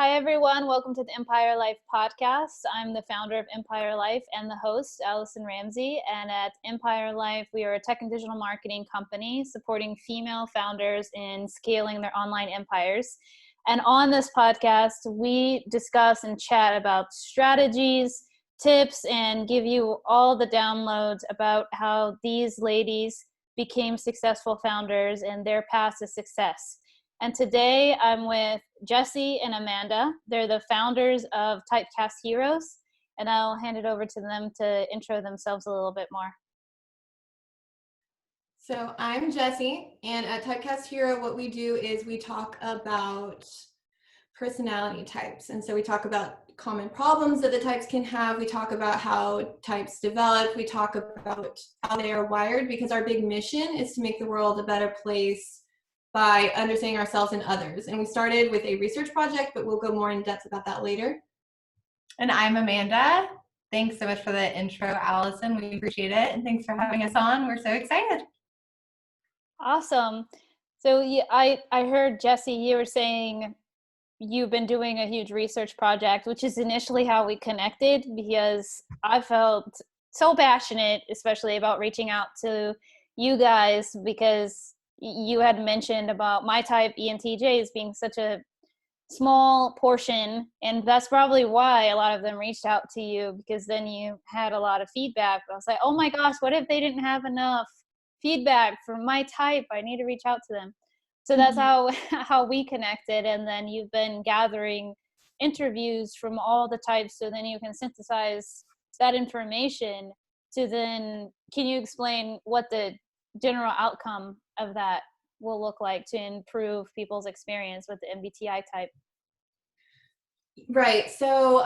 Hi, everyone. Welcome to the Empire Life podcast. I'm the founder of Empire Life and the host, Allison Ramsey. And at Empire Life, we are a tech and digital marketing company supporting female founders in scaling their online empires. And on this podcast, we discuss and chat about strategies, tips, and give you all the downloads about how these ladies became successful founders and their path to success. And today I'm with Jessie and Amanda. They're the founders of Typecast Heroes, and I'll hand it over to them to intro themselves a little bit more. So I'm Jessie, and at Typecast Hero, what we do is we talk about personality types. And so we talk about common problems that the types can have. We talk about how types develop. We talk about how they are wired, because our big mission is to make the world a better place by understanding ourselves and others. And we started with a research project, but we'll go more in depth about that later. And I'm Amanda. Thanks so much for the intro, Allison. We appreciate it. And thanks for having us on. We're so excited. Awesome. So I heard, Jessie, you were saying you've been doing a huge research project, which is initially how we connected, because I felt so passionate, especially about reaching out to you guys, because you had mentioned about my type ENTJs being such a small portion, and that's probably why a lot of them reached out to you, because then you had a lot of feedback. But I was like, oh my gosh, what if they didn't have enough feedback from my type? I need to reach out to them. So that's how we connected. And then you've been gathering interviews from all the types, so then you can synthesize that information to then, can you explain what the general outcome of that will look like to improve people's experience with the MBTI type? Right. So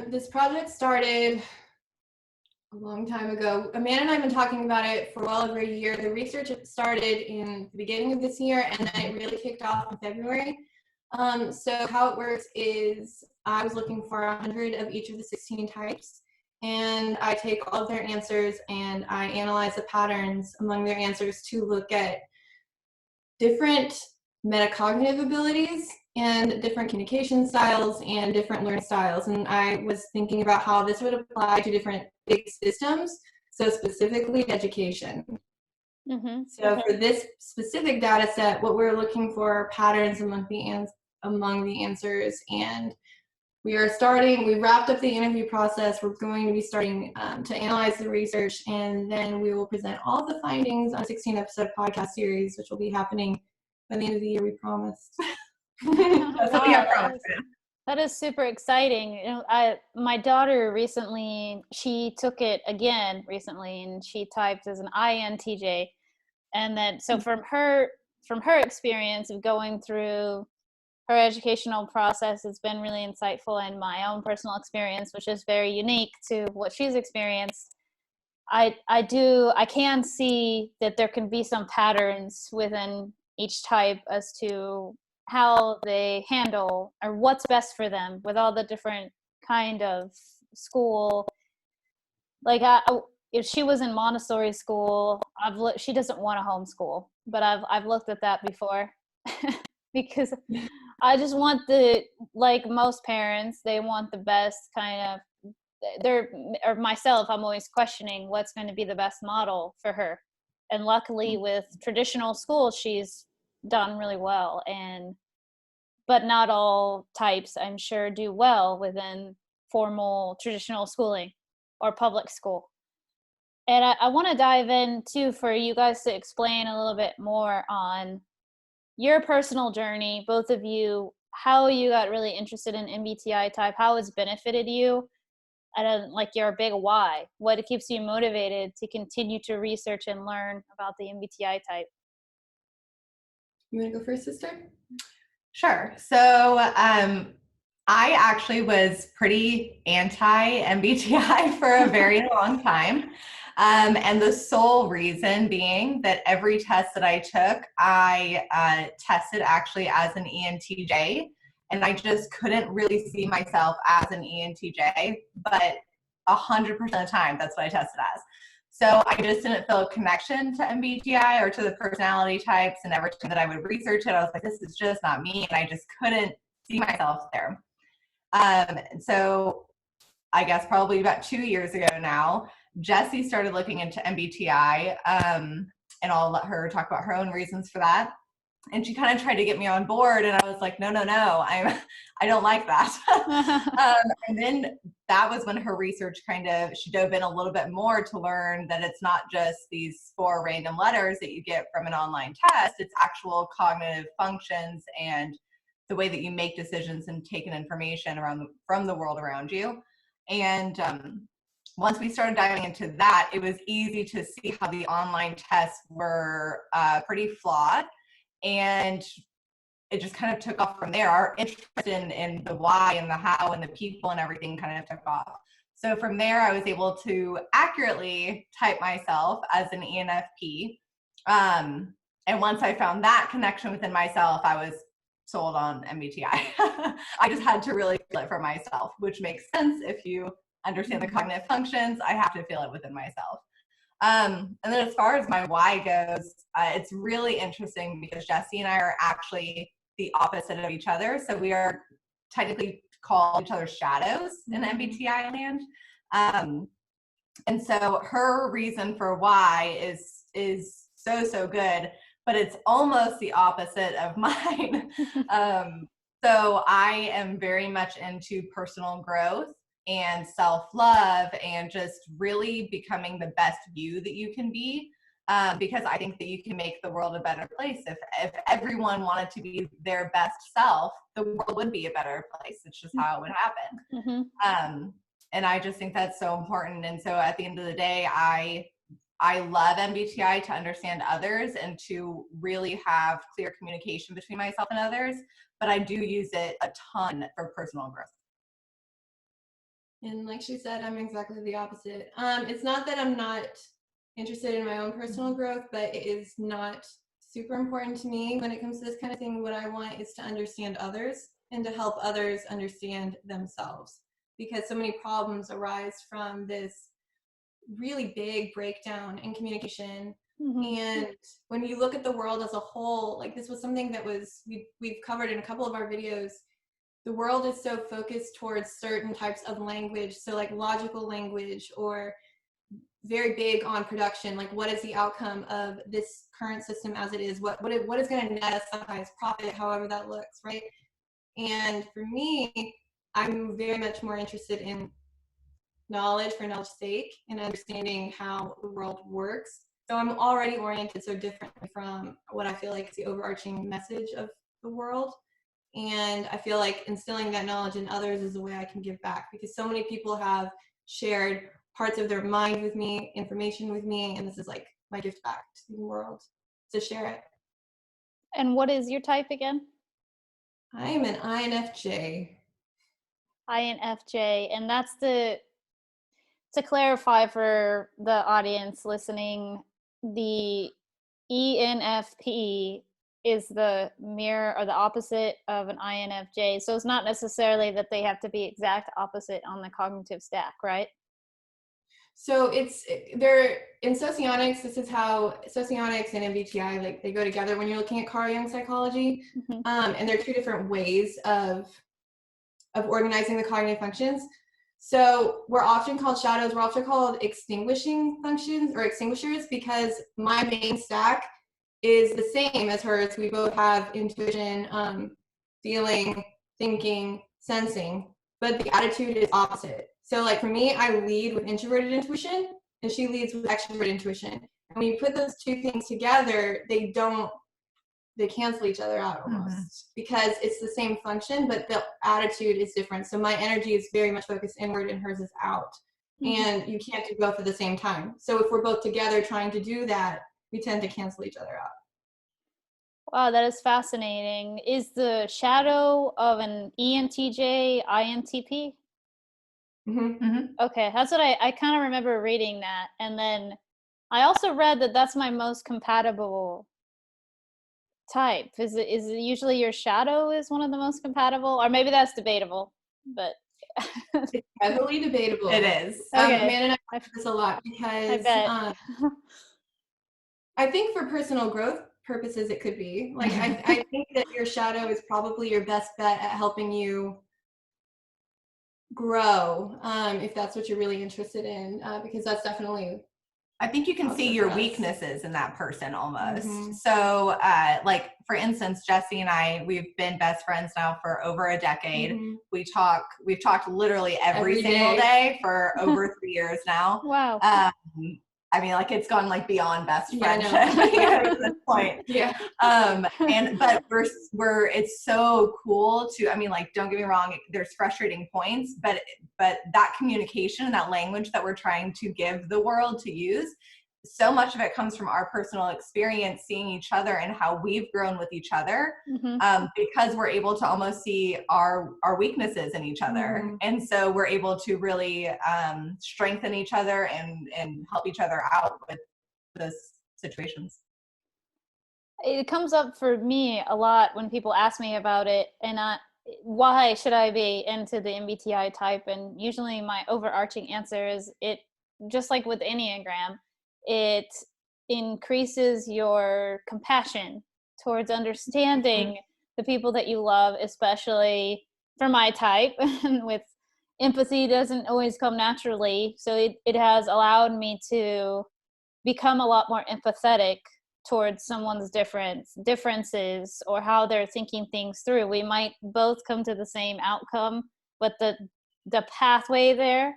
this project started a long time ago. Amanda and I have been talking about it for well over a year. The research started in the beginning of this year, and then it really kicked off in February. So how it works is I was looking for 100 of each of the 16 types, and I take all of their answers and I analyze the patterns among their answers to look at different metacognitive abilities and different communication styles and different learning styles. And I was thinking about how this would apply to different big systems, so specifically education. So for this specific data set, what we're looking for are patterns among the answers, and we wrapped up the interview process. We're going to be starting to analyze the research, and then we will present all of the findings on a 16-episode podcast series, which will be happening by the end of the year, we promised. That is super exciting. You know, my daughter recently, she took it again recently, and she typed as an INTJ. And then, so from her experience of going through her educational process, has been really insightful, and my own personal experience, which is very unique to what she's experienced. I can see that there can be some patterns within each type as to how they handle or what's best for them with all the different kind of school. Like if she was in Montessori school, she doesn't want to homeschool, but I've looked at that before. Because I just want like most parents, they want the best kind of, myself, I'm always questioning what's going to be the best model for her. And luckily with traditional schools, she's done really well. But not all types, I'm sure, do well within formal traditional schooling or public school. And I want to dive in too, for you guys to explain a little bit more on your personal journey, both of you, how you got really interested in MBTI type, how it's benefited you, and like your big why, what it keeps you motivated to continue to research and learn about the MBTI type. You want to go first, sister? Sure. So I actually was pretty anti-MBTI for a very long time. And the sole reason being that every test that I took, I tested actually as an ENTJ, and I just couldn't really see myself as an ENTJ, but 100% of the time, that's what I tested as. So I just didn't feel a connection to MBTI or to the personality types, and every time that I would research it, I was like, this is just not me, and I just couldn't see myself there. So I guess probably about 2 years ago now, Jessie started looking into MBTI, and I'll let her talk about her own reasons for that. And she kind of tried to get me on board, and I was like, no, I don't like that. And then that was when her research she dove in a little bit more to learn that it's not just these 4 random letters that you get from an online test, it's actual cognitive functions and the way that you make decisions and take in information from the world around you. And once we started diving into that, it was easy to see how the online tests were pretty flawed. And it just kind of took off from there. Our interest in the why and the how and the people and everything kind of took off. So from there, I was able to accurately type myself as an ENFP. And once I found that connection within myself, I was sold on MBTI. I just had to really feel it for myself, which makes sense. If you understand the cognitive functions, I have to feel it within myself. And then as far as my why goes, it's really interesting because Jessie and I are actually the opposite of each other. So we are technically called each other's shadows in MBTI land. And so her reason for why is so good, but it's almost the opposite of mine. So I am very much into personal growth and self-love and just really becoming the best you that you can be, because I think that you can make the world a better place. If everyone wanted to be their best self, the world would be a better place. It's just how it would happen. And I just think that's so important. And so at the end of the day, I love MBTI to understand others and to really have clear communication between myself and others, but I do use it a ton for personal growth. And like she said, I'm exactly the opposite. It's not that I'm not interested in my own personal growth, but it is not super important to me when it comes to this kind of thing. What I want is to understand others and to help others understand themselves, because so many problems arise from this really big breakdown in communication. And when you look at the world as a whole, like this was something that we've covered in a couple of our videos. The world is so focused towards certain types of language, so like logical language, or very big on production, like what is the outcome of this current system as it is, what is going to net us the highest profit, however that looks, right? And for me, I'm very much more interested in knowledge for knowledge's sake and understanding how the world works. So I'm already oriented so differently from what I feel like is the overarching message of the world. And I feel like instilling that knowledge in others is a way I can give back, because so many people have shared parts of their mind with me, information with me, and this is like my gift back to the world, to share it. And what is your type again? I am an INFJ. INFJ, and that's to clarify for the audience listening, the ENFP is the mirror or the opposite of an INFJ. So it's not necessarily that they have to be exact opposite on the cognitive stack, right? So they're in socionics. This is how socionics and MBTI, like, they go together when you're looking at Carl Jung psychology. And there are 2 different ways of organizing the cognitive functions. So we're often called shadows. We're often called extinguishing functions or extinguishers, because my main stack is the same as hers. We both have intuition, feeling, thinking, sensing, but the attitude is opposite. So like for me, I lead with introverted intuition and she leads with extroverted intuition. And when you put those 2 things together, they cancel each other out almost, because it's the same function, but the attitude is different. So my energy is very much focused inward and hers is out. And you can't do both at the same time. So if we're both together trying to do that, we tend to cancel each other out. Wow, that is fascinating. Is the shadow of an ENTJ INTP? Okay, that's what I kind of remember reading that. And then I also read that that's my most compatible type. Is it usually your shadow is one of the most compatible? Or maybe that's debatable, but it's heavily debatable. It is. Okay. Amanda and I talk this a lot, because I think for personal growth purposes, it could be. Like, I think that your shadow is probably your best bet at helping you grow, if that's what you're really interested in, because that's definitely. I think you can see your weaknesses in that person almost. So like for instance, Jesse and I, we've been best friends now for over a decade. We've talked literally every single day for over 3 years now. Wow. I mean, like it's gone like beyond best friendship at this point. But it's so cool to, I mean, like, don't get me wrong, there's frustrating points, but that communication and that language that we're trying to give the world to use, so much of it comes from our personal experience, seeing each other and how we've grown with each other, because we're able to almost see our weaknesses in each other. And so we're able to really strengthen each other and help each other out with those situations. It comes up for me a lot when people ask me about it, and why should I be into the MBTI type? And usually my overarching answer is, it, just like with Enneagram, it increases your compassion towards understanding the people that you love, especially for my type. And with empathy doesn't always come naturally, so it has allowed me to become a lot more empathetic towards someone's differences or how they're thinking things through. We might both come to the same outcome, but the pathway there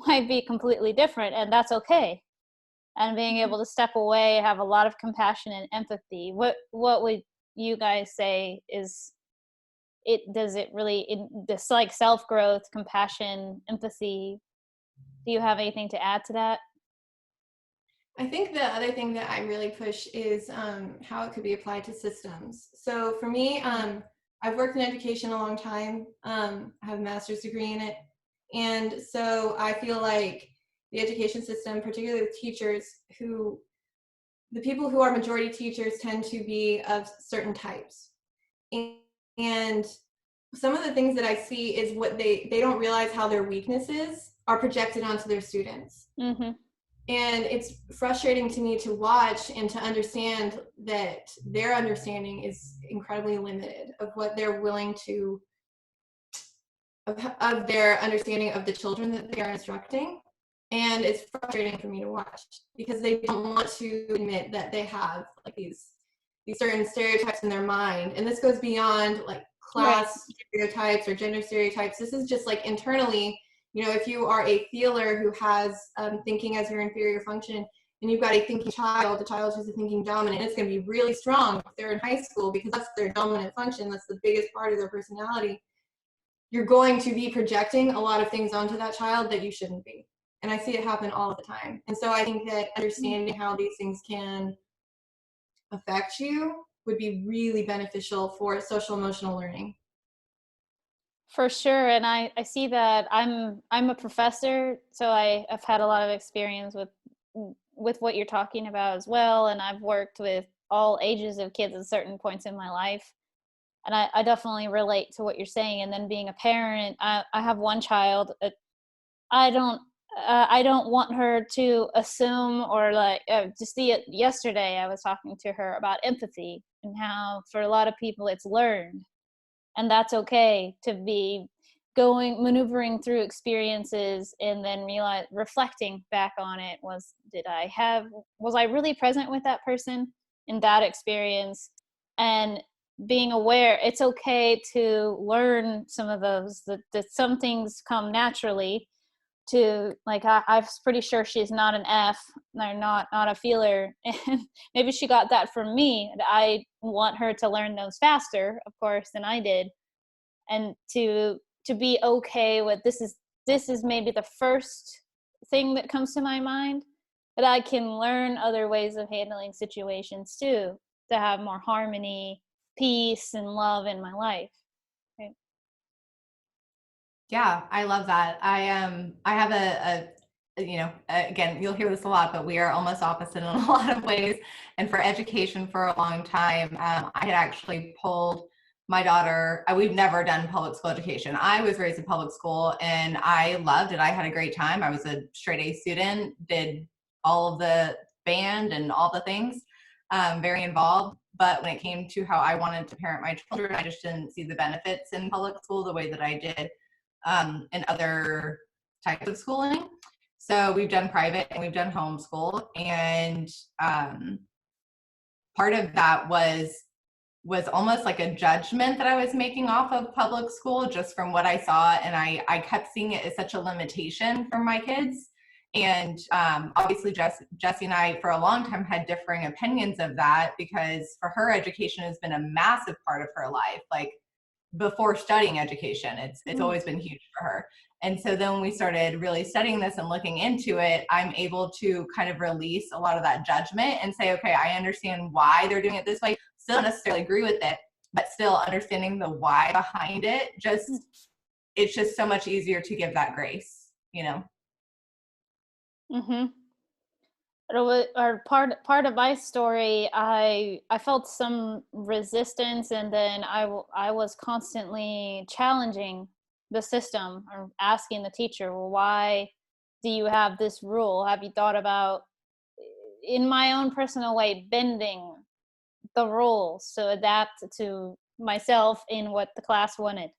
might be completely different, and that's okay. And being able to step away, have a lot of compassion and empathy. What would you guys say is it? Does it really, this like self-growth, compassion, empathy, do you have anything to add to that? I think the other thing that I really push is how it could be applied to systems. So for me, I've worked in education a long time. I have a master's degree in it. And so I feel like the education system, particularly with teachers, the people who are majority teachers tend to be of certain types. And some of the things that I see is what they don't realize how their weaknesses are projected onto their students. And it's frustrating to me to watch and to understand that their understanding is incredibly limited of what they're willing to, of their understanding of the children that they are instructing. And it's frustrating for me to watch because they don't want to admit that they have like these certain stereotypes in their mind. And this goes beyond like class stereotypes or gender stereotypes. This is just like internally. You know, if you are a feeler who has thinking as your inferior function, and you've got a thinking child, the child who's a thinking dominant, it's going to be really strong if they're in high school because that's their dominant function. That's the biggest part of their personality. You're going to be projecting a lot of things onto that child that you shouldn't be. And I see it happen all the time. And so I think that understanding how these things can affect you would be really beneficial for social emotional learning. For sure. And I see that I'm a professor, so I've had a lot of experience with what you're talking about as well. And I've worked with all ages of kids at certain points in my life. And I definitely relate to what you're saying. And then being a parent, I have one child. I don't want her to assume or like just yesterday I was talking to her about empathy and how for a lot of people it's learned. And that's okay to be maneuvering through experiences and then reflecting back on it, was I really present with that person in that experience? And being aware it's okay to learn some of those, that some things come naturally to, like, I'm pretty sure she's not an F, or not a feeler, and maybe she got that from me, and I want her to learn those faster, of course, than I did, and to be okay with this is maybe the first thing that comes to my mind, but I can learn other ways of handling situations too, to have more harmony, peace, and love in my life. Right? Yeah, I love that. I have again, you'll hear this a lot, but we are almost opposite in a lot of ways. And for education for a long time, I had actually pulled my daughter. We've never done public school education. I was raised in public school and I loved it. I had a great time. I was a straight A student, did all of the band and all the things, very involved. But when it came to how I wanted to parent my children, I just didn't see the benefits in public school the way that I did in other types of schooling. So we've done private and we've done homeschool, and part of that was almost like a judgment that I was making off of public school just from what I saw, and I kept seeing it as such a limitation for my kids. And obviously Jessie and I for a long time had differing opinions of that, because for her, education has been a massive part of her life. Like before studying education, it's always been huge for her. And so then when we started really studying this and looking into it, I'm able to kind of release a lot of that judgment and say, okay, I understand why they're doing it this way. Still don't necessarily agree with it, but still understanding the why behind it. It's just so much easier to give that grace, you know? Mm-hmm. Or part of my story, I felt some resistance, and then I was constantly challenging the system, or asking the teacher, well, why do you have this rule? Have you thought about, in my own personal way, bending the rules to adapt to myself in what the class wanted?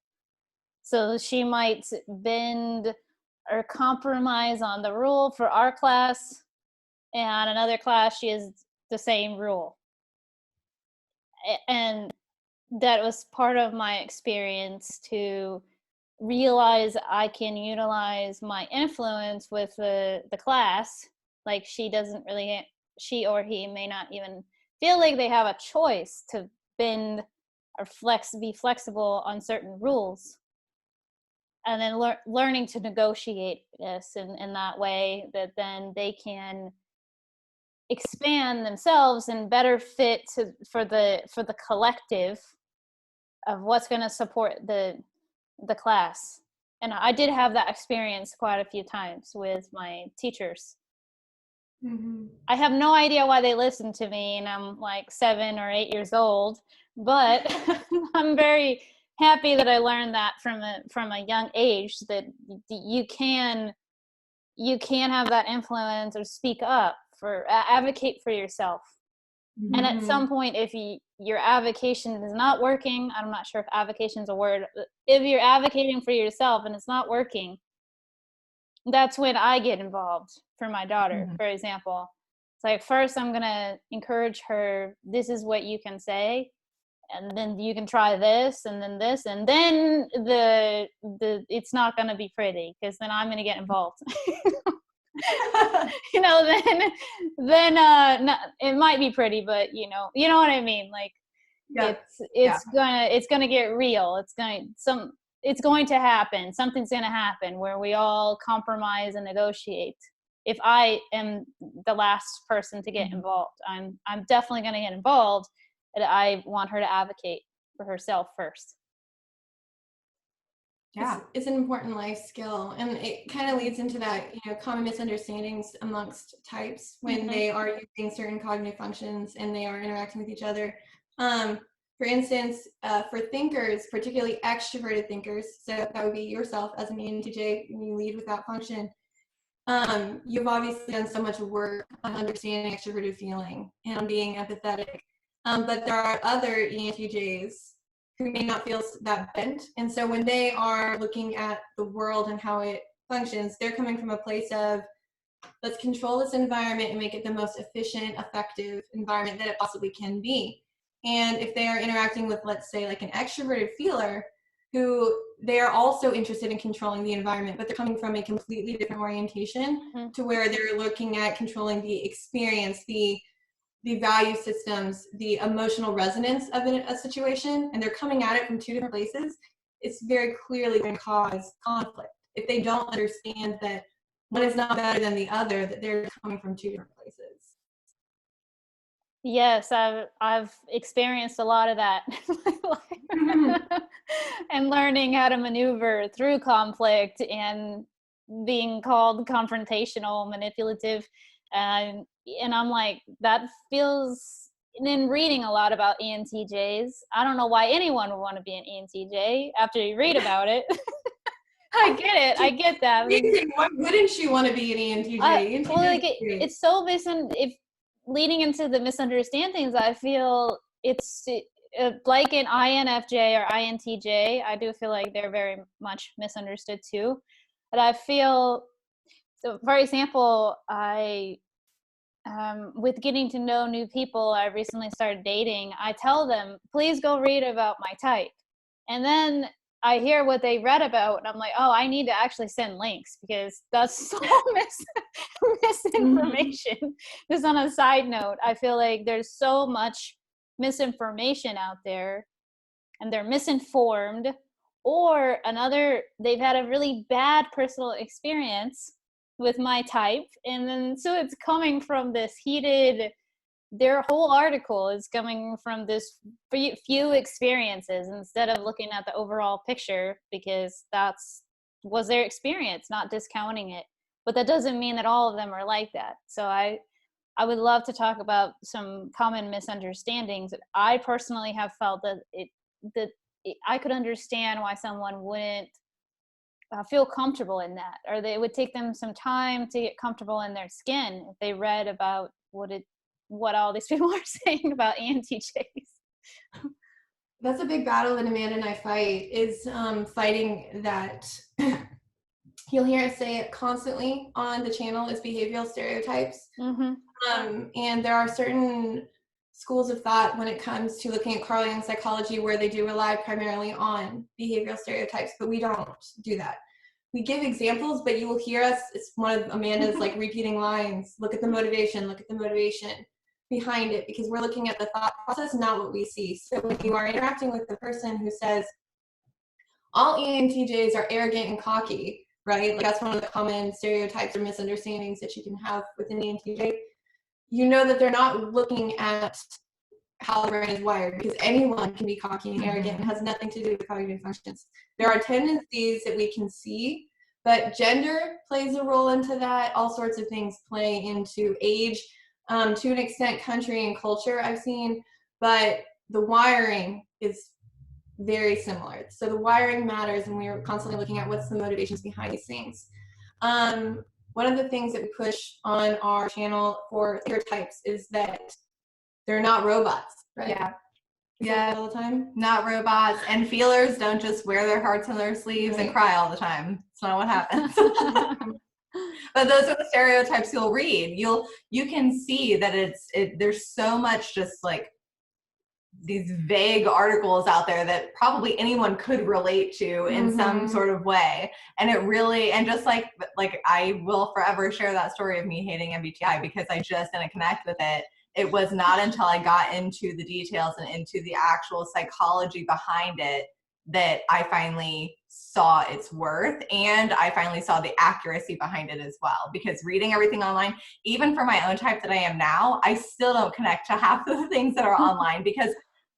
So she might bend or compromise on the rule for our class, and another class she has the same rule. And that was part of my experience, to realize I can utilize my influence with the class. Like she or he may not even feel like they have a choice to bend or be flexible on certain rules. And then learning to negotiate this in that way, that then they can expand themselves and better fit for the collective of what's going to support the class. And I did have that experience quite a few times with my teachers. Mm-hmm. I have no idea why they listened to me, and I'm like 7 or 8 years old, but I'm very happy that I learned that from a young age, that you can have that influence, or speak up, advocate for yourself. Mm-hmm. And at some point, if your advocation is not working, I'm not sure if advocation is a word, if you're advocating for yourself and it's not working, that's when I get involved for my daughter. Mm-hmm. For example, it's like, first I'm going to encourage her, this is what you can say, and then you can try this, and then this, and then the it's not going to be pretty, because then I'm going to get involved. then it might be pretty, but you know what I mean. Like, yeah. It's gonna get real. It's going to happen. Something's going to happen where we all compromise and negotiate. If I am the last person to get involved, I'm definitely going to get involved. And I want her to advocate for herself first. Yeah, it's an important life skill, and it kind of leads into that, common misunderstandings amongst types when they are using certain cognitive functions and they are interacting with each other. For instance, for thinkers, particularly extroverted thinkers, so that would be yourself as an Intj, when you lead with that function. You've obviously done so much work on understanding extroverted feeling and on being empathetic, but there are other ENTJs who may not feel that bent. And so when they are looking at the world and how it functions, they're coming from a place of, let's control this environment and make it the most efficient, effective environment that it possibly can be. And if they are interacting with, let's say, like an extroverted feeler, who they are also interested in controlling the environment, but they're coming from a completely different orientation to where they're looking at controlling the experience, the value systems, the emotional resonance of a situation, and they're coming at it from two different places, it's very clearly going to cause conflict. If they don't understand that one is not better than the other, that they're coming from two different places. Yes, I've experienced a lot of that. And learning how to maneuver through conflict and being called confrontational, manipulative. And I'm like, that feels, and then reading a lot about ENTJs, I don't know why anyone would want to be an ENTJ after you read about it. I get that. Why wouldn't you want to be an ENTJ? Well, like it's so if leading into the misunderstandings, I feel like in INFJ or INTJ, I do feel like they're very much misunderstood too. But I feel, so for example, with getting to know new people, I recently started dating. I tell them, please go read about my type. And then I hear what they read about, and I'm like, oh, I need to actually send links because that's so misinformation. Just on a side note, I feel like there's so much misinformation out there, and they're misinformed, or they've had a really bad personal experience with my type, and then so it's coming from this their whole article is coming from this few experiences instead of looking at the overall picture, because was their experience, not discounting it. But that doesn't mean that all of them are like that. So I would love to talk about some common misunderstandings that I personally have felt that I could understand why someone wouldn't feel comfortable in that, or it would take them some time to get comfortable in their skin if they read about what all these people are saying about ENTJs. That's a big battle that Amanda and I fight, is fighting that you'll hear us say it constantly on the channel, is behavioral stereotypes. Mm-hmm. And there are certain schools of thought when it comes to looking at Carlian psychology where they do rely primarily on behavioral stereotypes, but we don't do that. We give examples, but you will hear us, it's one of Amanda's like repeating lines, look at the motivation behind it, because we're looking at the thought process, not what we see. So when you are interacting with the person who says, all ENTJs are arrogant and cocky, right? Like that's one of the common stereotypes or misunderstandings that you can have within ENTJ. You know that they're not looking at how the brain is wired, because anyone can be cocky and arrogant and has nothing to do with cognitive functions. There are tendencies that we can see, but gender plays a role into that. All sorts of things play into age, to an extent, country and culture I've seen, but the wiring is very similar. So the wiring matters, and we're constantly looking at what's the motivations behind these things. One of the things that we push on our channel for stereotypes is that they're not robots, right? Yeah, all the time. Not robots, and feelers don't just wear their hearts on their sleeves and cry all the time. It's not what happens. But those are the stereotypes you'll read. You can see that there's so much just like these vague articles out there that probably anyone could relate to in some sort of way. And it really, and just like I will forever share that story of me hating MBTI because I just didn't connect with it. It was not until I got into the details and into the actual psychology behind it that I finally saw its worth, and I finally saw the accuracy behind it as well. Because reading everything online, even for my own type that I am now, I still don't connect to half of the things that are online because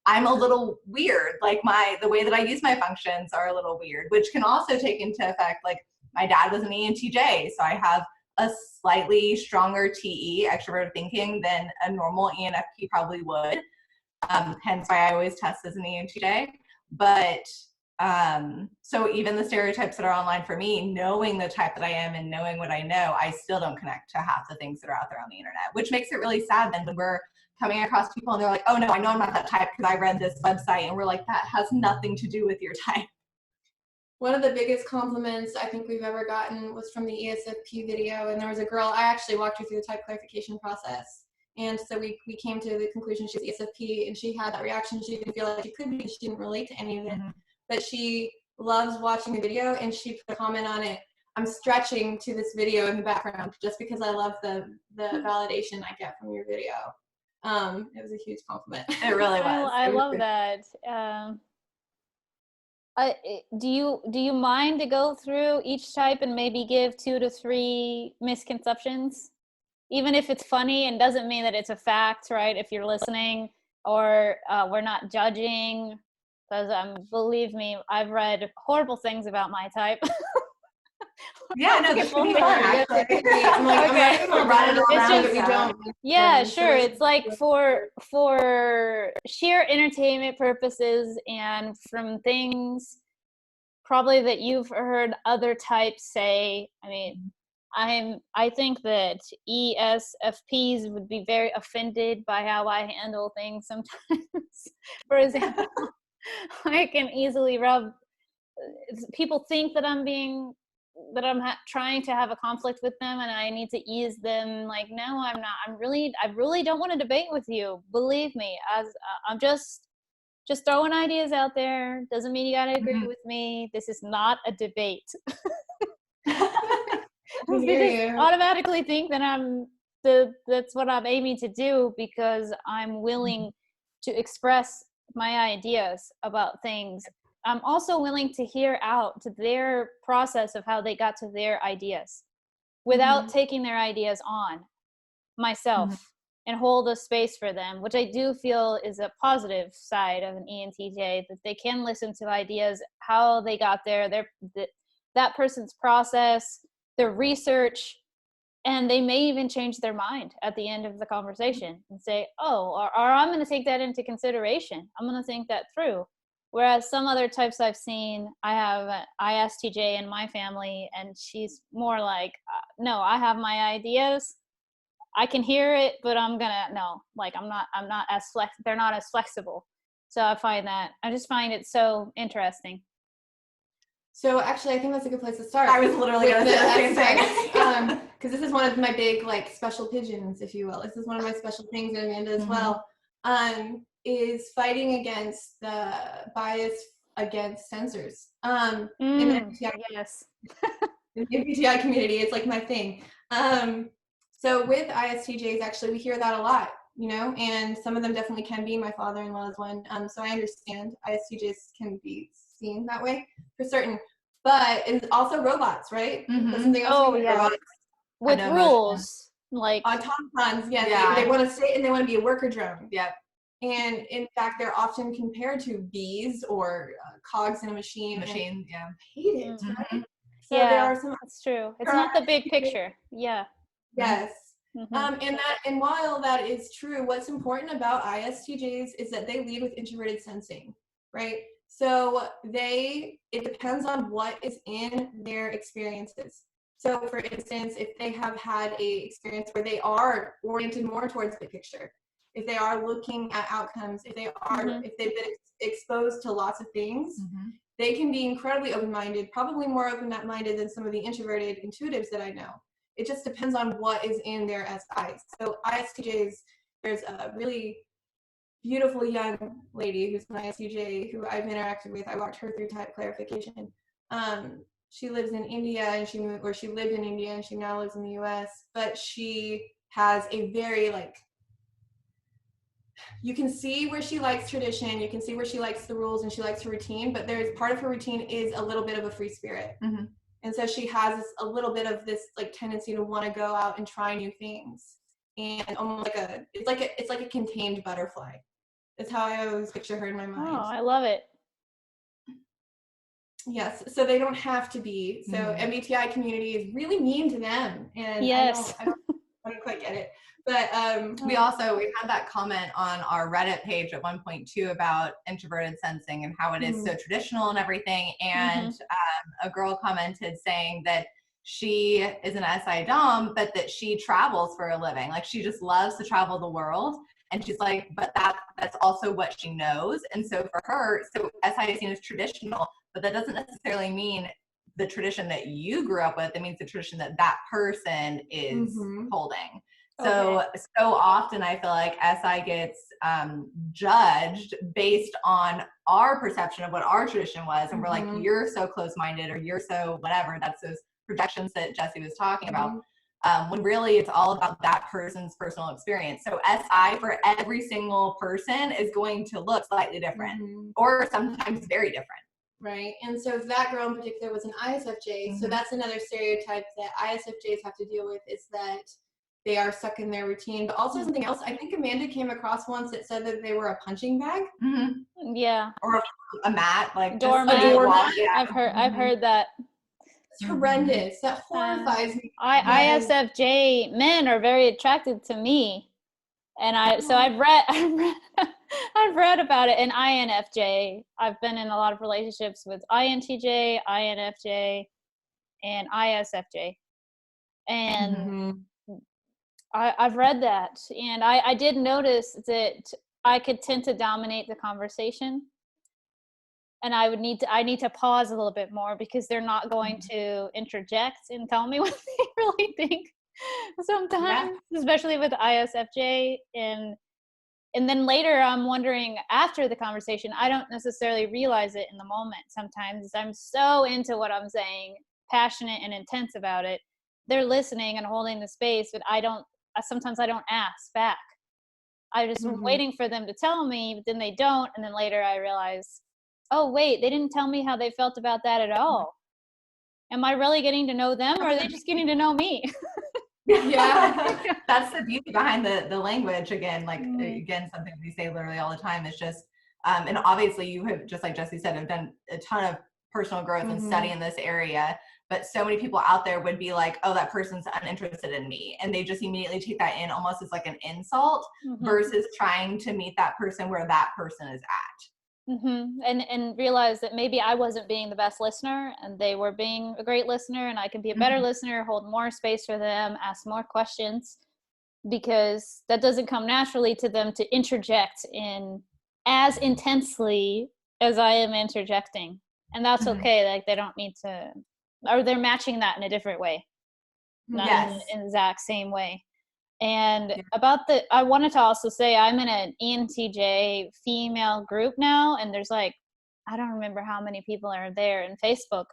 I'm a little weird. Like the way that I use my functions are a little weird, which can also take into effect, like my dad was an ENTJ, so I have a slightly stronger TE, extroverted thinking, than a normal ENFP probably would. Hence why I always test as an ENTJ. But so even the stereotypes that are online for me, knowing the type that I am and knowing what I know, I still don't connect to half the things that are out there on the internet, which makes it really sad then when we're coming across people and they're like, oh no, I know I'm not that type because I read this website, and we're like, that has nothing to do with your type. One of the biggest compliments I think we've ever gotten was from the Esfp video, and there was a girl, I actually walked her through the type clarification process, and so we came to the conclusion she was Esfp, and she had that reaction. She didn't feel like she could be, she didn't relate to any of it, but she loves watching the video, and she put a comment on it, I'm stretching to this video in the background just because I love the validation I get from your video. It was a huge compliment. It really was. I love that. Do you mind to go through each type and maybe give 2 to 3 misconceptions, even if it's funny and doesn't mean that it's a fact, right? If you're listening, or we're not judging, because believe me, I've read horrible things about my type. Yeah, no, this will be fun. I'm like, okay, I'm running around, but we don't. Yeah, sure. It's like for sheer entertainment purposes, and from things probably that you've heard other types say. I mean, I think that ESFPs would be very offended by how I handle things sometimes. For example, I can easily rub. People think that trying to have a conflict with them, and I need to ease them. Like, no, I'm not. I really don't want to debate with you. Believe me, I'm just throwing ideas out there. Doesn't mean you gotta agree with me. This is not a debate. They just automatically think that that's what I'm aiming to do, because I'm willing to express my ideas about things. I'm also willing to hear out to their process of how they got to their ideas without taking their ideas on myself, and hold a space for them, which I do feel is a positive side of an ENTJ, that they can listen to ideas, how they got there, that person's process, their research, and they may even change their mind at the end of the conversation and say, oh, or I'm going to take that into consideration. I'm going to think that through. Whereas some other types I've seen, I have an ISTJ in my family, and she's more like, no, I have my ideas. I can hear it, but I'm not as they're not as flexible. So I just find it so interesting. So actually, I think that's a good place to start. I was literally going to say the same thing. Because this is one of my big, like, special pigeons, if you will. This is one of my special things, and Amanda as well, is fighting against the bias against censors. In the MBTI, yes. in the MBTI community, it's like my thing. So with ISTJs, actually, we hear that a lot, you know, and some of them definitely can be. My father-in-law is one. So I understand ISTJs can be seen that way for certain, but it's also robots, right? Robots. With rules, like automatons. They want to stay, and they want to be a worker drone. And in fact, they're often compared to bees or cogs in a machine. I hate it, right? So there are some. That's true. It's not the big picture. Yeah. Yes. And while that is true, what's important about ISTJs is that they lead with introverted sensing, right? So it depends on what is in their experiences. So for instance, if they have had a experience where they are oriented more towards the picture, if they are looking at outcomes, if they've been exposed to lots of things, they can be incredibly open-minded, probably more open-minded than some of the introverted intuitives that I know. It just depends on what is in their SIs. So ISTJs, there's a really beautiful young lady who's an ISTJ who I've interacted with. I walked her through type clarification. She lives in India, and she lived in India, and she now lives in the US. But she has a very, like, you can see where she likes tradition, you can see where she likes the rules, and she likes her routine, but there's part of her routine is a little bit of a free spirit. And so she has a little bit of this, like, tendency to want to go out and try new things, and almost it's like a contained butterfly. That's how I always picture her in my mind. Oh, I love it. Yes, so they don't have to be. So MBTI community is really mean to them, and yes. I don't quite get it. But we had that comment on our Reddit page at one point too about introverted sensing and how it is so traditional and everything. And a girl commented saying that she is an SI Dom, but that she travels for a living. Like, she just loves to travel the world. And she's like, but that's also what she knows. And so for her, so SI is seen as traditional, but that doesn't necessarily mean the tradition that you grew up with. It means the tradition that that person is holding. So often I feel like SI gets judged based on our perception of what our tradition was. And we're like, you're so close-minded, or you're so whatever. That's those projections that Jessie was talking about. When really it's all about that person's personal experience. So SI for every single person is going to look slightly different, or sometimes very different. Right. And so that girl in particular was an ISFJ. So that's another stereotype that ISFJs have to deal with, is that they are stuck in their routine. But also something else, I think Amanda came across once that said that they were a punching bag. Yeah. Or a mat, like doormat. I've heard that. It's horrendous. That horrifies me. ISFJ men are very attracted to me, and I've read about it. And INFJ, I've been in a lot of relationships with INTJ, INFJ, and ISFJ. And Mm-hmm. I've read that, and I did notice that I could tend to dominate the conversation, and I need to pause a little bit more because they're not going to interject and tell me what they really think sometimes, especially with ISFJ. And then later I'm wondering after the conversation, I don't necessarily realize it in the moment. Sometimes I'm so into what I'm saying, passionate and intense about it. They're listening and holding the space, but sometimes I don't ask back. I just waiting for them to tell me, but then they don't. And then later I realize, oh, wait, they didn't tell me how they felt about that at all. Am I really getting to know them, or are they just getting to know me? Yeah. That's the beauty behind the language. Again, again, something we say literally all the time is just, and obviously you have, just like Jesse said, have done a ton of personal growth and study in this area, but so many people out there would be like, oh, that person's uninterested in me. And they just immediately take that in almost as like an insult versus trying to meet that person where that person is at. And realize that maybe I wasn't being the best listener and they were being a great listener, and I can be a better listener, hold more space for them, ask more questions, because that doesn't come naturally to them to interject in as intensely as I am interjecting. And that's okay. Like, they don't need to, or they're matching that in a different way, not in the exact same way. And I wanted to also say I'm in an Intj female group now, and there's like, I don't remember how many people are there in Facebook.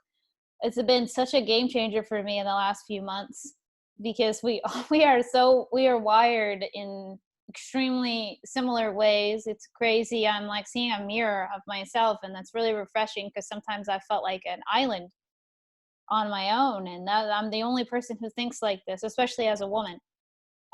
It's been such a game changer for me in the last few months, because we are wired in extremely similar ways. It's crazy. I'm like seeing a mirror of myself, and that's really refreshing, because sometimes I felt like an island on my own, and that I'm the only person who thinks like this, especially as a woman.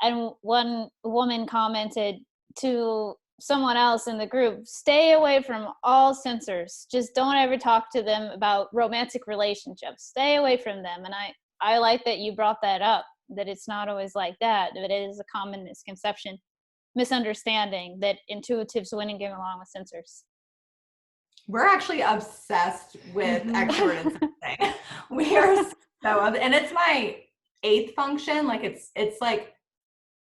And one woman commented to someone else in the group, stay away from all censors. Just don't ever talk to them about romantic relationships. Stay away from them. And I like that you brought that up, that it's not always like that, but it is a common misconception, misunderstanding, that intuitives wouldn't get along with censors. We're actually obsessed with extroverted sensing. We are so, and it's my 8th function. Like it's like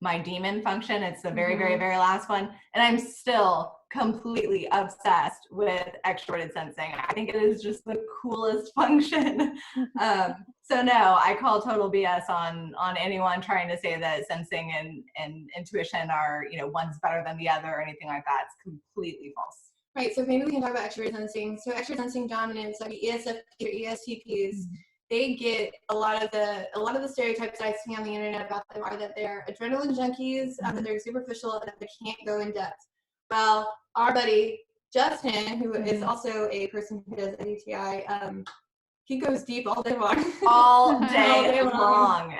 my demon function. It's the very, very, very last one. And I'm still completely obsessed with extroverted sensing. I think it is just the coolest function. So no, I call total BS on anyone trying to say that sensing and intuition are, one's better than the other or anything like that. It's completely false. Right, so maybe we can talk about extroverted sensing. So extroverted sensing dominance, like ESFP or ESTPs, they get a lot of the stereotypes I see on the internet about them are that they're adrenaline junkies, that they're superficial, and that they can't go in depth. Well, our buddy Justin, who is also a person who does Mbti, he goes deep all day long. All day long.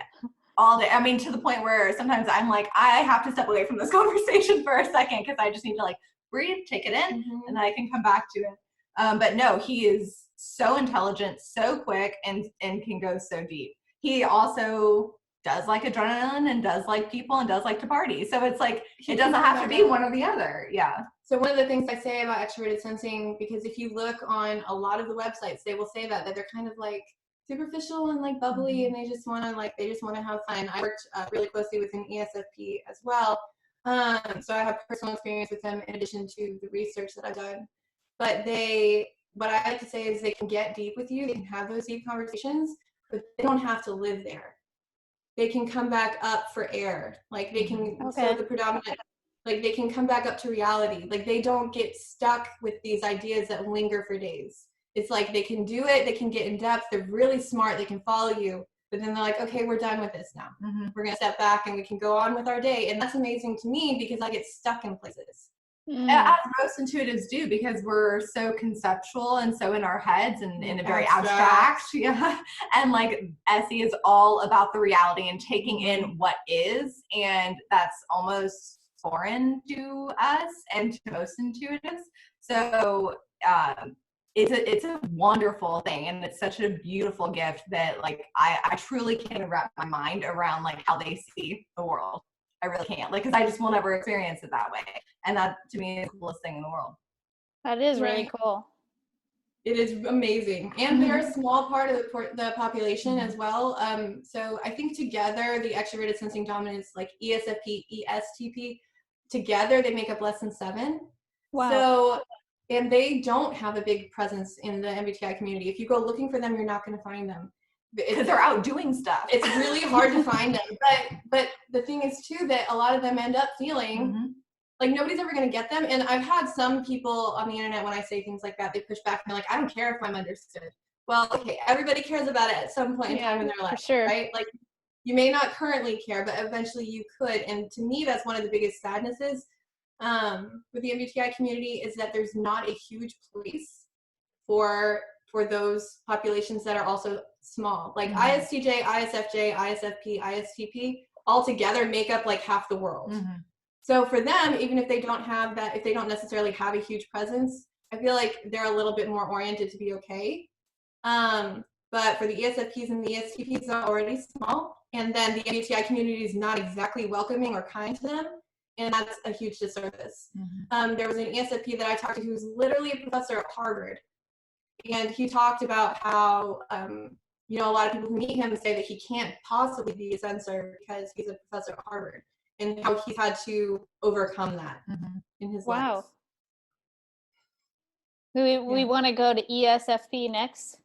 All day. I mean, to the point where sometimes I'm like, I have to step away from this conversation for a second, because I just need to like breathe, take it in, and then I can come back to it. But no, he is so intelligent, so quick, and can go so deep. He also does like adrenaline and does like people and does like to party. So it's like, it doesn't have to be one or the other. Yeah. So one of the things I say about extroverted sensing, because if you look on a lot of the websites, they will say that they're kind of like superficial and like bubbly, and they just want to have fun. I worked really closely with an ESFP as well. So I have personal experience with them in addition to the research that I've done. But what I like to say is they can get deep with you. They can have those deep conversations, but they don't have to live there. They can come back up for air. Like they can, so the predominant, like they can come back up to reality. Like they don't get stuck with these ideas that linger for days. It's like they can do it. They can get in depth. They're really smart. They can follow you. But then they're like, okay, we're done with this now. We're going to step back and we can go on with our day. And that's amazing to me, because I get stuck in places. As most intuitives do, because we're so conceptual and so in our heads and in a very abstract. And like Essie is all about the reality and taking in what is, and that's almost foreign to us and to most intuitives. So it's a wonderful thing, and it's such a beautiful gift that like I truly can't wrap my mind around like how they see the world. I really can't, like, because I just will never experience it that way, and that to me is the coolest thing in the world. That is really cool. It is amazing. And they're a small part of the population as well. So I think together, the extroverted sensing dominance, like ESFP, ESTP, together they make up less than 7. Wow. So, and they don't have a big presence in the MBTI community. If you go looking for them, you're not going to find them. Because they're out doing stuff. It's really hard to find them. But the thing is too that a lot of them end up feeling like nobody's ever going to get them. And I've had some people on the internet, when I say things like that, they push back and they're like, I don't care if I'm understood. Well, okay, everybody cares about it at some point in time in their life, sure. right? Like you may not currently care, but eventually you could. And to me, that's one of the biggest sadnesses with the MBTI community is that there's not a huge place for those populations that are also small. Like ISTJ, ISFJ, ISFP, ISTP all together make up like half the world. So for them, even if they don't have that, if they don't necessarily have a huge presence, I feel like they're a little bit more oriented to be okay. But for the ESFPs and the ESTPs are already small. And then the MBTI community is not exactly welcoming or kind to them. And that's a huge disservice. There was an ESFP that I talked to who's literally a professor at Harvard. And he talked about how, you know, a lot of people who meet him say that he can't possibly be a sensor because he's a professor at Harvard. And how he's had to overcome that in his life. We want to go to ESFP next.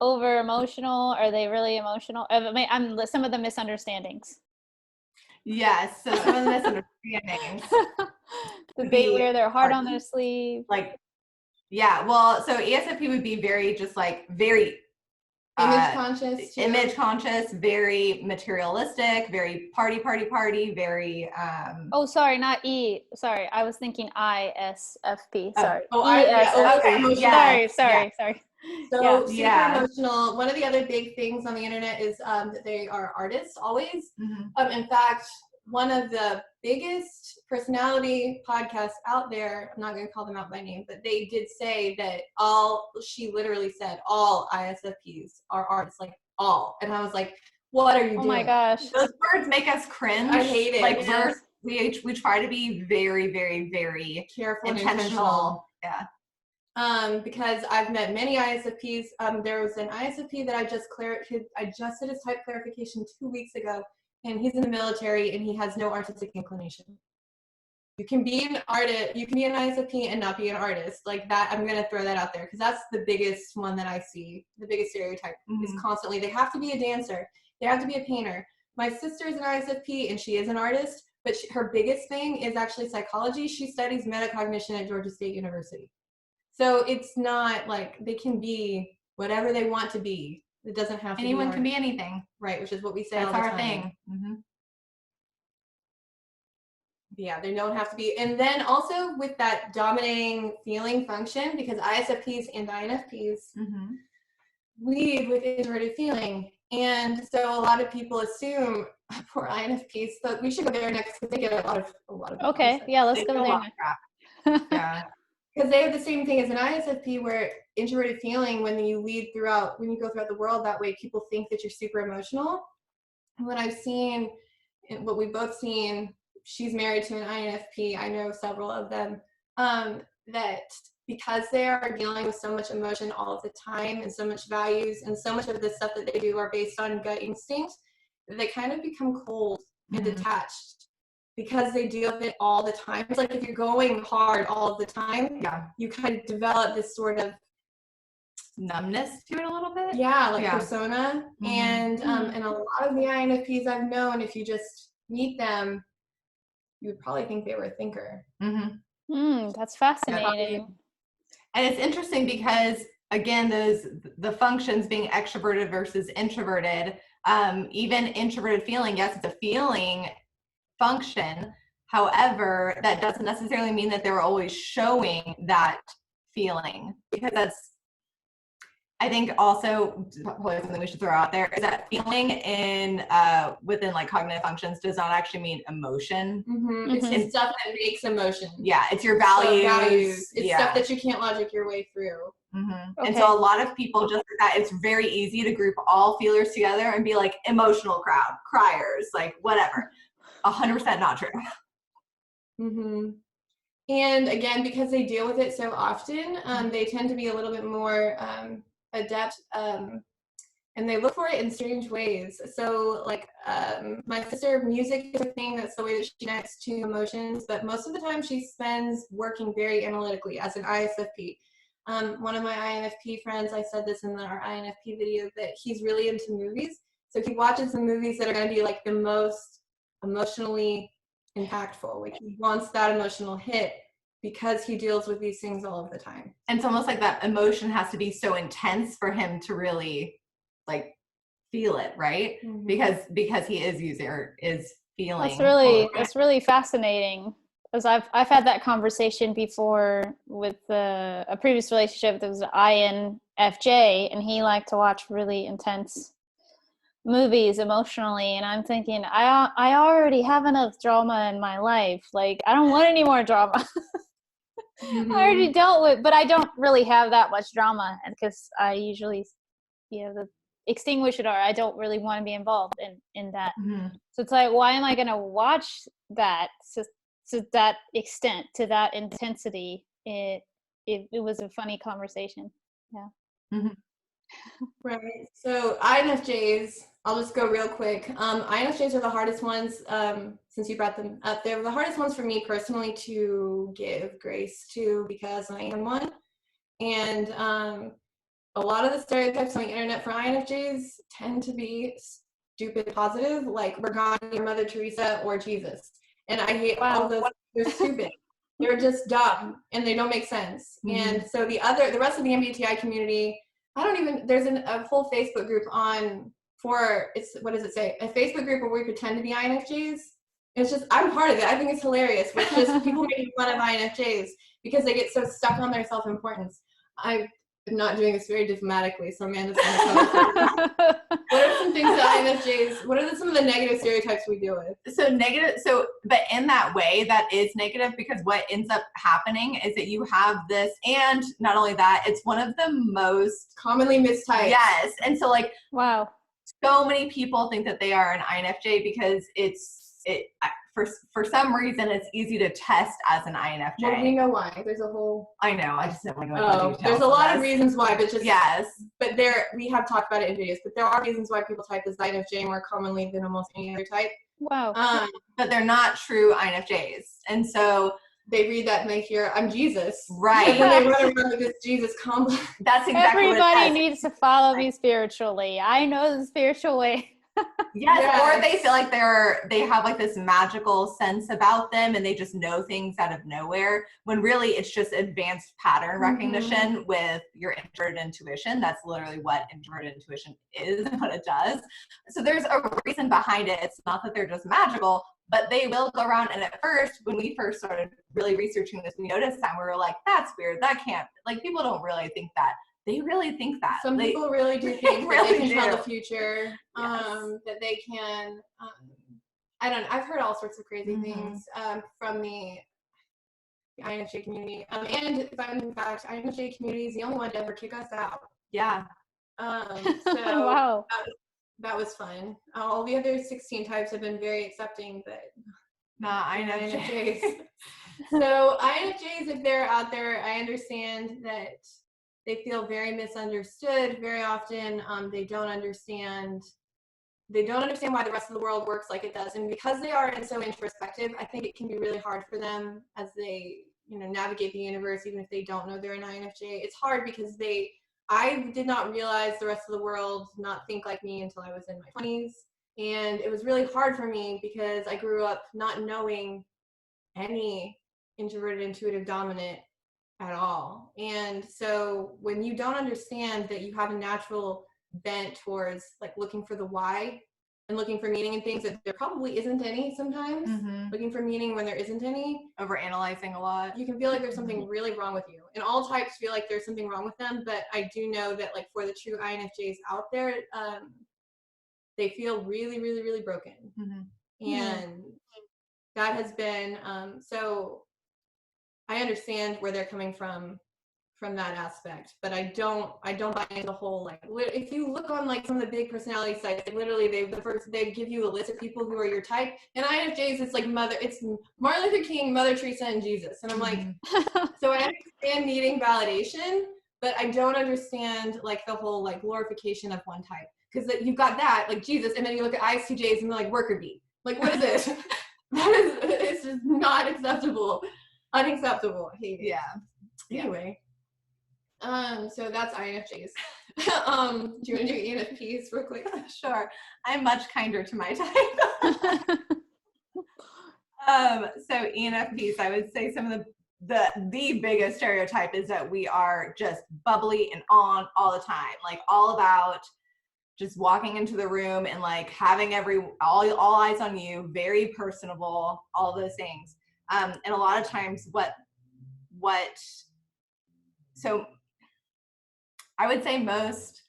Over emotional? Are they really emotional? I'm some of the misunderstandings. Yes, so some of the misunderstandings. The bit where they're hard on their sleeve. Like, yeah, well, so ESFP would be very just like very image conscious, very materialistic, very party, very oh, sorry, not E. Sorry, I was thinking ISFP. Sorry. Sorry. So super emotional. One of the other big things on the internet is that they are artists always. In fact, one of the biggest personality podcasts out there, I'm not going to call them out by name, but they did say that she literally said all ISFPs are artists, like all. And I was like, what are you doing? Oh my gosh. Those words make us cringe. I hate it. Like we try to be very, very, very careful, intentional. Yeah. Because I've met many ISFPs. There was an ISFP that I just did his type clarification 2 weeks ago. And he's in the military and he has no artistic inclination. You can be an artist, you can be an ISFP and not be an artist. Like that, I'm going to throw that out there because that's the biggest one that I see. The biggest stereotype is constantly, they have to be a dancer. They have to be a painter. My sister is an ISFP and she is an artist, but her biggest thing is actually psychology. She studies metacognition at Georgia State University. So it's not like they can be whatever they want to be. It doesn't have to be. Anyone can be anything. Right, which is what we say all the time. That's our thing. Yeah, they don't have to be. And then also with that dominating feeling function, because ISFPs and INFPs lead with introverted feeling. And so a lot of people assume for INFPs, but we should go there next because they get a lot of okay, yeah, let's go there. Yeah. Because they have the same thing as an ISFP where introverted feeling, when you go throughout the world that way, people think that you're super emotional. And what I've seen, what we've both seen, she's married to an INFP, I know several of them, that because they are dealing with so much emotion all of the time and so much values and so much of the stuff that they do are based on gut instinct, they kind of become cold and detached. Because they deal with it all the time. It's like if you're going hard all of the time, you kind of develop this sort of numbness to it a little bit. Yeah, like persona. And a lot of the INFPs I've known, if you just meet them, you would probably think they were a thinker. That's fascinating. And it's interesting because again, the functions being extroverted versus introverted, even introverted feeling, yes, it's a feeling function. However, that doesn't necessarily mean that they're always showing that feeling, because that's, I think also probably something we should throw out there is that feeling within like cognitive functions does not actually mean emotion. It's the stuff that makes emotion. Yeah, it's your values. It's stuff that you can't logic your way through. And so a lot of people just like that, it's very easy to group all feelers together and be like emotional crowd, criers, like whatever. 100% not true. And again, because they deal with it so often, they tend to be a little bit more adept, and they look for it in strange ways. So like my sister, music is a thing, that's the way that she connects to emotions, but most of the time she spends working very analytically as an ISFP. One of my INFP friends, I said this in our INFP video, that he's really into movies. So he watches the movies that are going to be like the most emotionally impactful. Like he wants that emotional hit because he deals with these things all of the time. And it's almost like that emotion has to be so intense for him to really like feel it, right? Mm-hmm. Because he is feeling. That's really fascinating. Because I've had that conversation before with a previous relationship that was INFJ, and he liked to watch really intense movies emotionally, and I'm thinking I already have enough drama in my life. Like I don't want any more drama. Mm-hmm. I already dealt with, but I don't really have that much drama, and because I usually, extinguish it, or I don't really want to be involved in that. Mm-hmm. So it's like, why am I going to watch that to that extent, to that intensity? It was a funny conversation. Yeah. Mm-hmm. Right. So INFJs, I'll just go real quick. INFJs are the hardest ones, since you brought them up. They're the hardest ones for me personally to give grace to, because I am one. And a lot of the stereotypes on the internet for INFJs tend to be stupid positive, like we're Gandhi or Mother Teresa or Jesus. And I hate all of those. They're stupid. They're just dumb and they don't make sense. Mm-hmm. And so the rest of the MBTI community, there's a whole Facebook group what does it say? A Facebook group where we pretend to be INFJs. It's just, I'm part of it. I think it's hilarious. It's just people making fun of INFJs because they get so stuck on their self-importance. I'm not doing this very diplomatically, so Amanda's going to come. What are some things that INFJs, what are some of the negative stereotypes we deal with? But in that way, that is negative, because what ends up happening is that you have this, and not only that, it's one of the most commonly mistyped. Yes. And so like, wow. So many people think that they are an INFJ because for some reason it's easy to test as an INFJ. Well, we know why. There's a whole. I know. I just don't want to go into details. There's a lot of reasons why, but just yes. But we have talked about it in videos. But there are reasons why people type as INFJ more commonly than almost any other type. Wow. But they're not true INFJs, and so they read that and they hear, "I'm Jesus." Right. And then they run around with this Jesus complex. That's exactly Everybody needs to follow me spiritually. I know the spiritual way. Yes, or they feel like they have like this magical sense about them and they just know things out of nowhere, when really it's just advanced pattern recognition with your introverted intuition. That's literally what introverted intuition is and what it does. So there's a reason behind it. It's not that they're just magical, but they will go around. And at first, when we first started really researching this, we noticed that we were like, that's weird. That can't, like, people don't really think that. They really think that. Some people really do think that they can tell the future, yes. that they can, I don't know, I've heard all sorts of crazy things from the INFJ community. And in fact, INFJ community is the only one to ever kick us out. Yeah. So wow. That was fun. All the other 16 types have been very accepting, but not INFJs. So INFJs, if they're out there, I understand that they feel very misunderstood very often. They don't understand why the rest of the world works like it does. And because they are so introspective, I think it can be really hard for them as they, navigate the universe, even if they don't know they're an INFJ. It's hard because I did not realize the rest of the world not think like me until I was in my 20s. And it was really hard for me because I grew up not knowing any introverted intuitive dominant at all. And so when you don't understand that you have a natural bent towards like looking for the why and looking for meaning in things that there probably isn't any sometimes, looking for meaning when there isn't any, overanalyzing a lot, you can feel like there's something really wrong with you. And all types feel like there's something wrong with them, but I do know that like for the true INFJs out there, they feel really, really, really broken. And that has been, so I understand where they're coming from from that aspect, but I don't buy into the whole, like, if you look on like some of the big personality sites, like, literally they give you a list of people who are your type, and INFJs, it's like it's Martin Luther King, Mother Teresa, and Jesus, and I'm like, so I understand needing validation, but I don't understand like the whole like glorification of one type, because you've got that like Jesus, and then you look at ISTJs and they're like worker bee, like what is this? It's just not acceptable, unacceptable. I hate it. Yeah. Anyway. So that's INFJs. Do you want to do ENFPs real quick? Sure. I'm much kinder to my type. So ENFPs, I would say some of the biggest stereotype is that we are just bubbly and on all the time, like all about just walking into the room and like having all eyes on you, very personable, all those things. And a lot of times so I would say most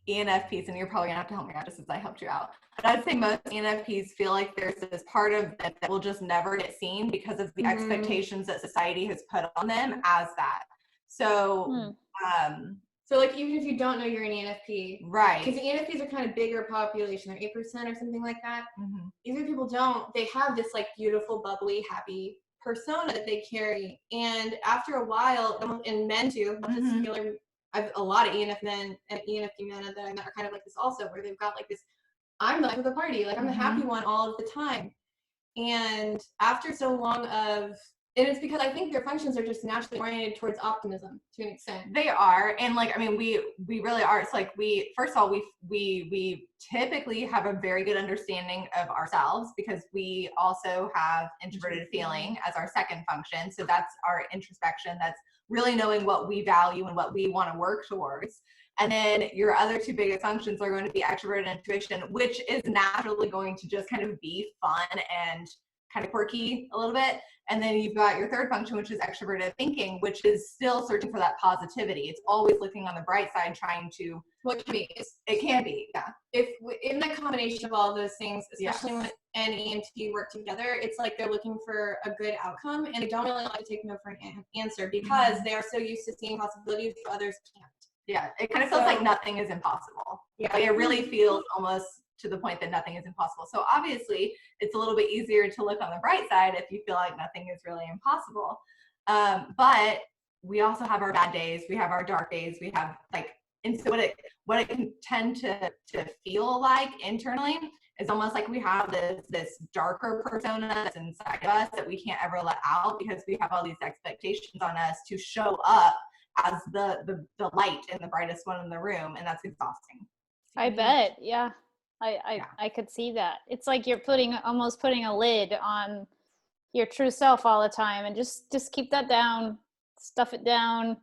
ENFPs, and you're probably gonna have to help me out just as I helped you out, but I'd say most ENFPs feel like there's this part of them that will just never get seen because of the expectations that society has put on them as that. So, so like even if you don't know you're an ENFP, right? Because the ENFPs are kind of bigger population, they're 8% or something like that. Even if people don't, they have this like beautiful, bubbly, happy persona that they carry, and after a while, and men too, not just singular. I've a lot of ENFP men and ENFP men that I met are kind of like this also, where they've got like this, I'm the life of the party, like I'm the happy one all of the time. And after so long of, and it's because I think their functions are just naturally oriented towards optimism to an extent. They are, and like I mean, we really are. It's like first of all we typically have a very good understanding of ourselves because we also have introverted feeling as our second function. So that's our introspection. That's really knowing what we value and what we want to work towards. And then your other two biggest functions are going to be extroverted intuition, which is naturally going to just kind of be fun and kind of quirky a little bit. And then you've got your third function, which is extroverted thinking, which is still searching for that positivity. It's always looking on the bright side, trying to. Well, it can be. It can be, yeah. If in the combination of all those things, especially when N, E, and T work together, it's like they're looking for a good outcome, and they don't really like to take no for an answer because they are so used to seeing possibilities that others can't. Yeah, it kind of feels like nothing is impossible. Yeah, like it really feels almost to the point that nothing is impossible. So obviously it's a little bit easier to look on the bright side if you feel like nothing is really impossible. But we also have our bad days, we have our dark days, we have like, and so what it can tend to feel like internally is almost like we have this darker persona that's inside of us that we can't ever let out because we have all these expectations on us to show up as the light and the brightest one in the room, and that's exhausting. I bet, yeah. I could see that. It's like you're almost putting a lid on your true self all the time, and just keep that down, stuff it down.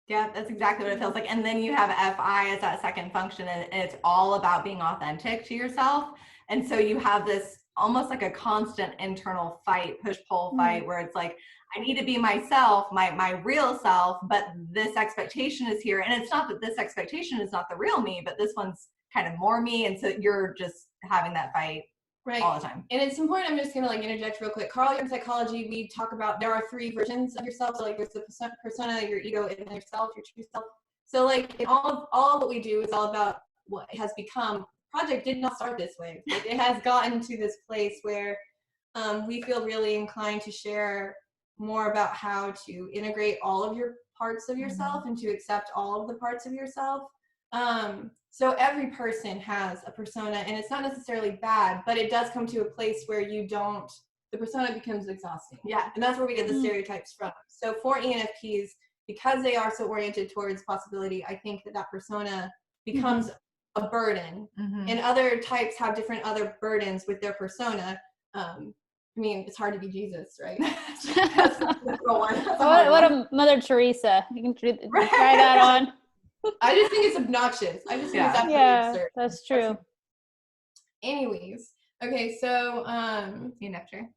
Yeah, that's exactly what it feels like. And then you have FI as that second function, and it's all about being authentic to yourself. And so you have this almost like a constant internal fight, push-pull fight, where it's like, I need to be myself, my real self, but this expectation is here. And it's not that this expectation is not the real me, but this one's kind of more me. And so you're just having that fight all the time. And it's important, I'm just going to like interject real quick. Carl Jung psychology, we talk about there are 3 versions of yourself. So like there's the persona, your ego, and then yourself, your true self. So like in all what we do is all about what it has become. Project did not start this way. It has gotten to this place where we feel really inclined to share more about how to integrate all of your parts of yourself and to accept all of the parts of yourself. So every person has a persona, and it's not necessarily bad, but it does come to a place where the persona becomes exhausting. Yeah. And that's where we get the stereotypes from. So for ENFPs, because they are so oriented towards possibility, I think that persona becomes a burden. And other types have different other burdens with their persona. I mean, it's hard to be Jesus, right? What a Mother Teresa. You can try that on. I just think it's obnoxious. I just think it's absolutely absurd. That's true. Anyways, okay, so ENFJ.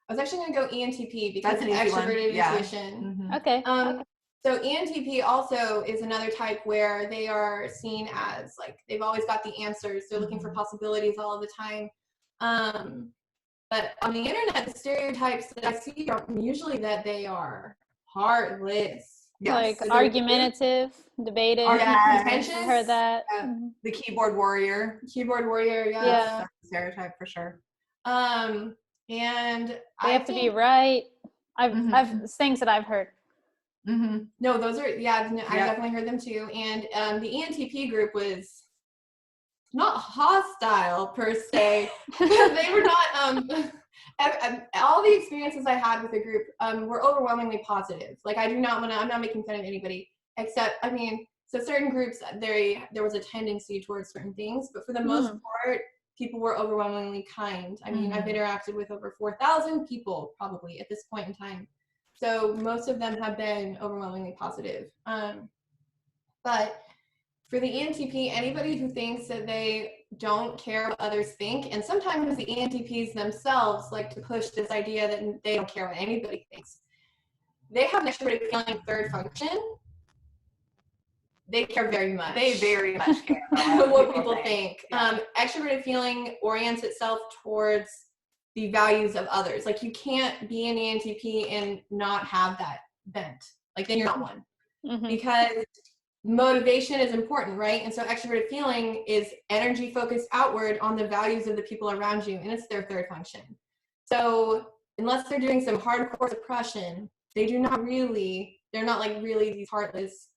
I was actually going to go ENTP because that's of extroverted intuition. Okay. So ENTP also is another type where they are seen as like they've always got the answers. They're looking for possibilities all of the time. But on the internet, the stereotypes that I see are usually that they are heartless. Yes. Like So argumentative, debative. Contentious. I've heard that. The keyboard warrior. Keyboard warrior, yeah. Yeah. That's a stereotype for sure. And They have to be right. I've things that I've heard. No, those are, I've definitely heard them too. And the ENTP group was not hostile per se. They were not, all the experiences I had with the group were overwhelmingly positive. Like I'm not making fun of anybody, except, so certain groups, there was a tendency towards certain things, but for the most part, people were overwhelmingly kind. I've interacted with over 4,000 people probably at this point in time. So most of them have been overwhelmingly positive. But for the ENTP, anybody who thinks that they don't care what others think, and sometimes the ENTPs themselves like to push this idea that they don't care what anybody thinks. They have an extroverted feeling third function. They care very much. They very much care what people think. Yeah. Extroverted feeling orients itself towards the values of others. Like you can't be an ENTP and not have that bent. Like then you're not one. Because motivation is important, right? And so extroverted feeling is energy focused outward on the values of the people around you, and it's their third function. So unless they're doing some hardcore suppression, they're not like really these heartless,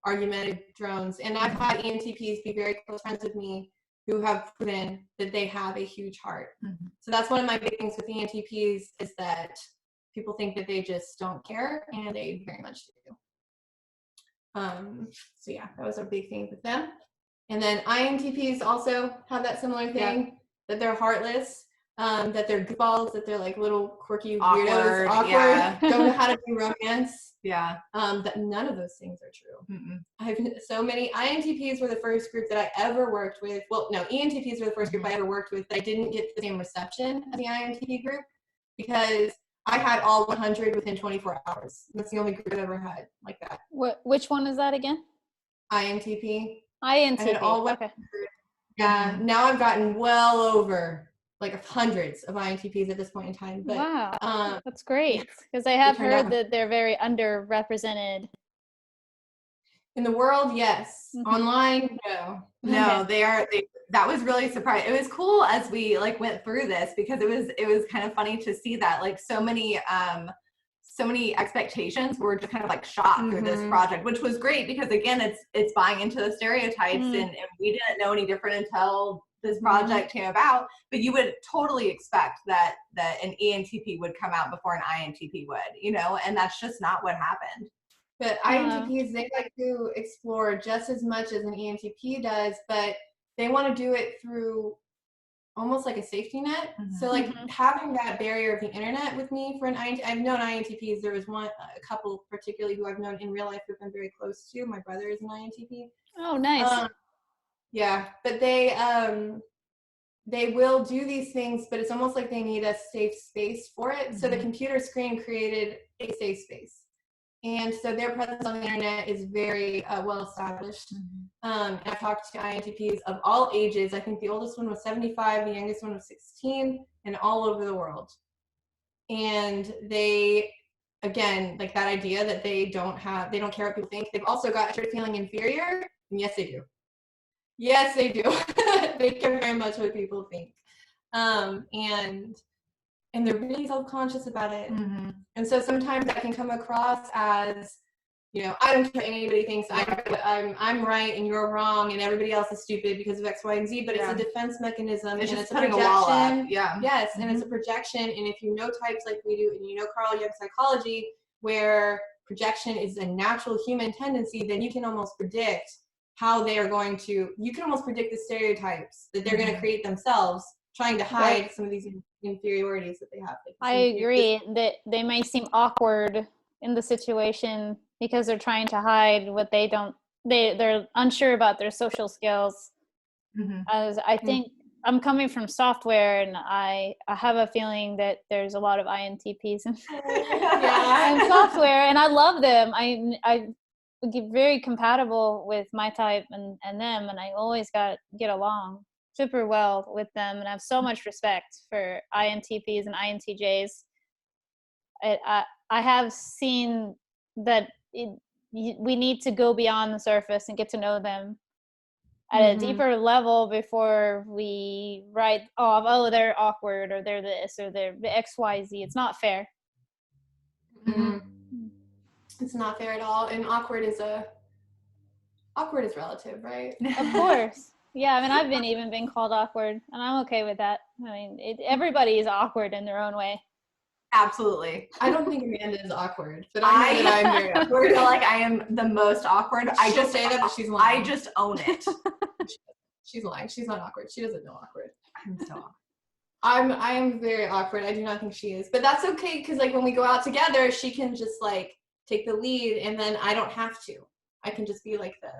argumentative drones. And I've had ENTPs be very close friends with me who have proven that they have a huge heart. So that's one of my big things with ENTPs is that people think that they just don't care, and they very much do. So yeah, that was a big thing with them. And then INTPs also have that similar thing, that they're heartless, that they're goofballs, that they're like little quirky weirdos, awkward, don't know how to do romance. That none of those things are true. So many INTPs were the first group that I ever worked with. Well, no, ENTPs were the first group I ever worked with, but I didn't get the same reception as the INTP group because I had all 100 within 24 hours. That's the only group I've ever had like that. Which one is that again? INTP. INTP. I had all 100. Yeah. Now I've gotten well over like hundreds of INTPs at this point in time. But, wow, that's great because I have heard that they're very underrepresented. In the world, yes. Online, no. No, they are. That was really surprising. It was cool as we like went through this because it was kind of funny to see that like so many expectations were just kind of like shot through this project, which was great because again, it's buying into the stereotypes and we didn't know any different until this project came about. But you would totally expect that an ENTP would come out before an INTP would, and that's just not what happened. But INTPs, they like to explore just as much as an ENTP does, but they want to do it through almost like a safety net. So like having that barrier of the internet with me for an INTP, I've known INTPs. There was a couple particularly who I've known in real life who've been very close to. My brother is an INTP. Oh, nice. Yeah, but they will do these things, but it's almost like they need a safe space for it. So the computer screen created a safe space. And so their presence on the internet is very well established. And I've talked to INTPs of all ages. I think the oldest one was 75, the youngest one was 16, and all over the world. And they, again, like that idea that they don't care what people think. They've also got extra feeling inferior. And yes, they do. Yes, they do. They care very much what people think. And they're really self-conscious about it. And so sometimes that can come across as, I don't care what anybody thinks. I'm right and you're wrong and everybody else is stupid because of X, Y, and Z. But it's a defense mechanism. It's and just it's putting a projection. A wall up. Yeah. Yes, and it's a projection. And if you know types like we do, and you know Carl Jung psychology, where projection is a natural human tendency, then you can almost predict how they are going to. You can almost predict the stereotypes that they're going to create themselves, trying to hide some of these inferiorities that they have. I agree that they may seem awkward in the situation because they're trying to hide what they're unsure about their social skills. As I think I'm coming from software and I have a feeling that there's a lot of INTPs in software and I love them. I get very compatible with my type and them and I always get along super well with them and I have so much respect for INTPs and INTJs. I have seen that we need to go beyond the surface and get to know them at a deeper level before we write off, oh, they're awkward, or they're this, or they're XYZ. It's not fair. It's not fair at all. And awkward is relative, right? Of course. Yeah, I mean, I've even been called awkward, and I'm okay with that. I mean, everybody is awkward in their own way. Absolutely. I don't think Amanda is awkward, but I know that I'm very awkward. I feel like I am the most awkward. I just say that, but she's lying. I just own it. She's lying. She's not awkward. She doesn't know awkward. I'm so awkward. I am very awkward. I do not think she is, but that's okay, because like when we go out together, she can just like take the lead, and then I don't have to. I can just be like the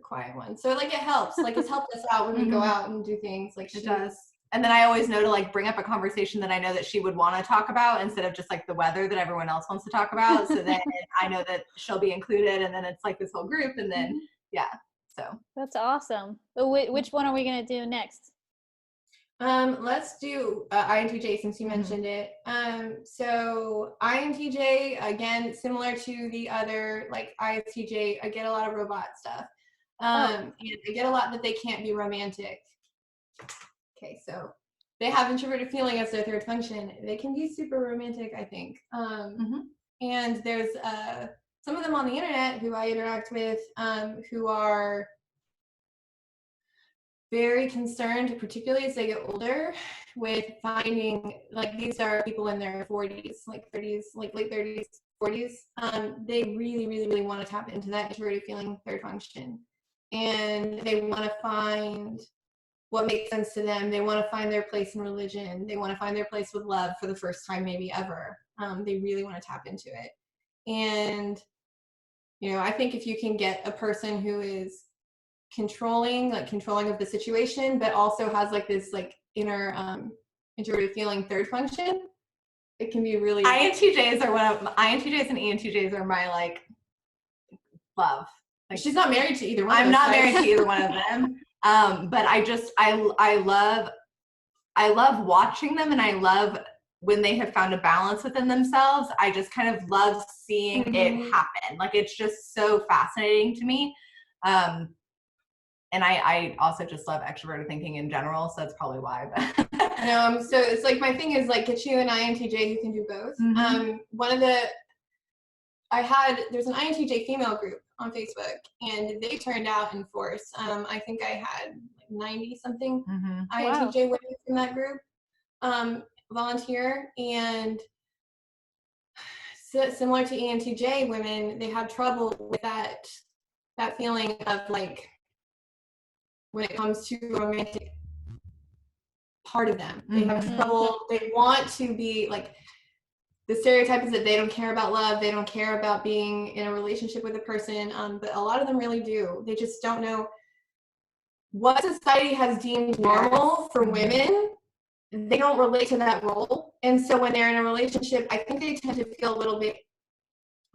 quiet one. So like it helps. Like it's helped us out when we go out and do things. Like it does. And then I always know to like bring up a conversation that I know that she would want to talk about, instead of just like the weather that everyone else wants to talk about. So then I know that she'll be included, and then it's like this whole group, and then so that's awesome. But which one are we gonna do next? Let's do INTJ, since you mentioned it. So INTJ, again, similar to the other like ISTJ, I get a lot of robot stuff. And I get a lot that they can't be romantic. Okay, so they have introverted feeling as their third function. They can be super romantic, I think. And there's some of them on the internet who I interact with who are very concerned, particularly as they get older, with finding, like, these are people in their 40s, like 30s, like late 30s, 40s. They really, really, really want to tap into that introverted feeling third function. And they want to find what makes sense to them. They want to find their place in religion. They want to find their place with love for the first time, maybe ever. They really want to tap into it. And, you know, I think if you can get a person who is controlling of the situation, but also has like this like inner introverted feeling third function, it can be really. INTJs and ENTJs are my like love. Like, she's not married to either one. I'm not married to either one of them. But I love watching them, and I love when they have found a balance within themselves. I just kind of love seeing it happen. Like, it's just so fascinating to me. And I also just love extroverted thinking in general, so that's probably why. But so it's like, my thing is like, get you an INTJ who can do both. There's an INTJ female group on Facebook, and they turned out in force. I think I had like 90 something INTJ women in that group volunteer, and similar to ENTJ women, they have trouble with that feeling of like, when it comes to romantic part of them, they have trouble. They want to be like, the stereotype is that they don't care about love. They don't care about being in a relationship with a person. But a lot of them really do. They just don't know what society has deemed normal for women. They don't relate to that role. And so when they're in a relationship, I think they tend to feel a little bit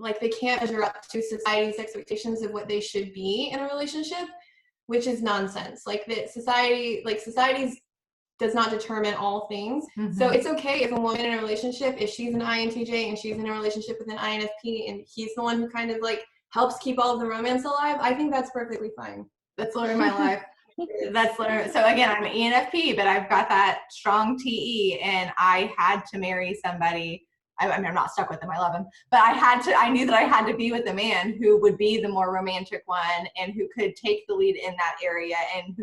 like they can't measure up to society's expectations of what they should be in a relationship, which is nonsense. Like, that society's does not determine all things. So it's okay if a woman in a relationship, if she's an INTJ and she's in a relationship with an INFP, and he's the one who kind of like helps keep all of the romance alive, I think that's perfectly fine. That's literally my life. That's literally, so again, I'm an ENFP, but I've got that strong TE, and I had to marry somebody. I mean, I'm not stuck with him. I love him, but I knew that I had to be with a man who would be the more romantic one, and who could take the lead in that area, and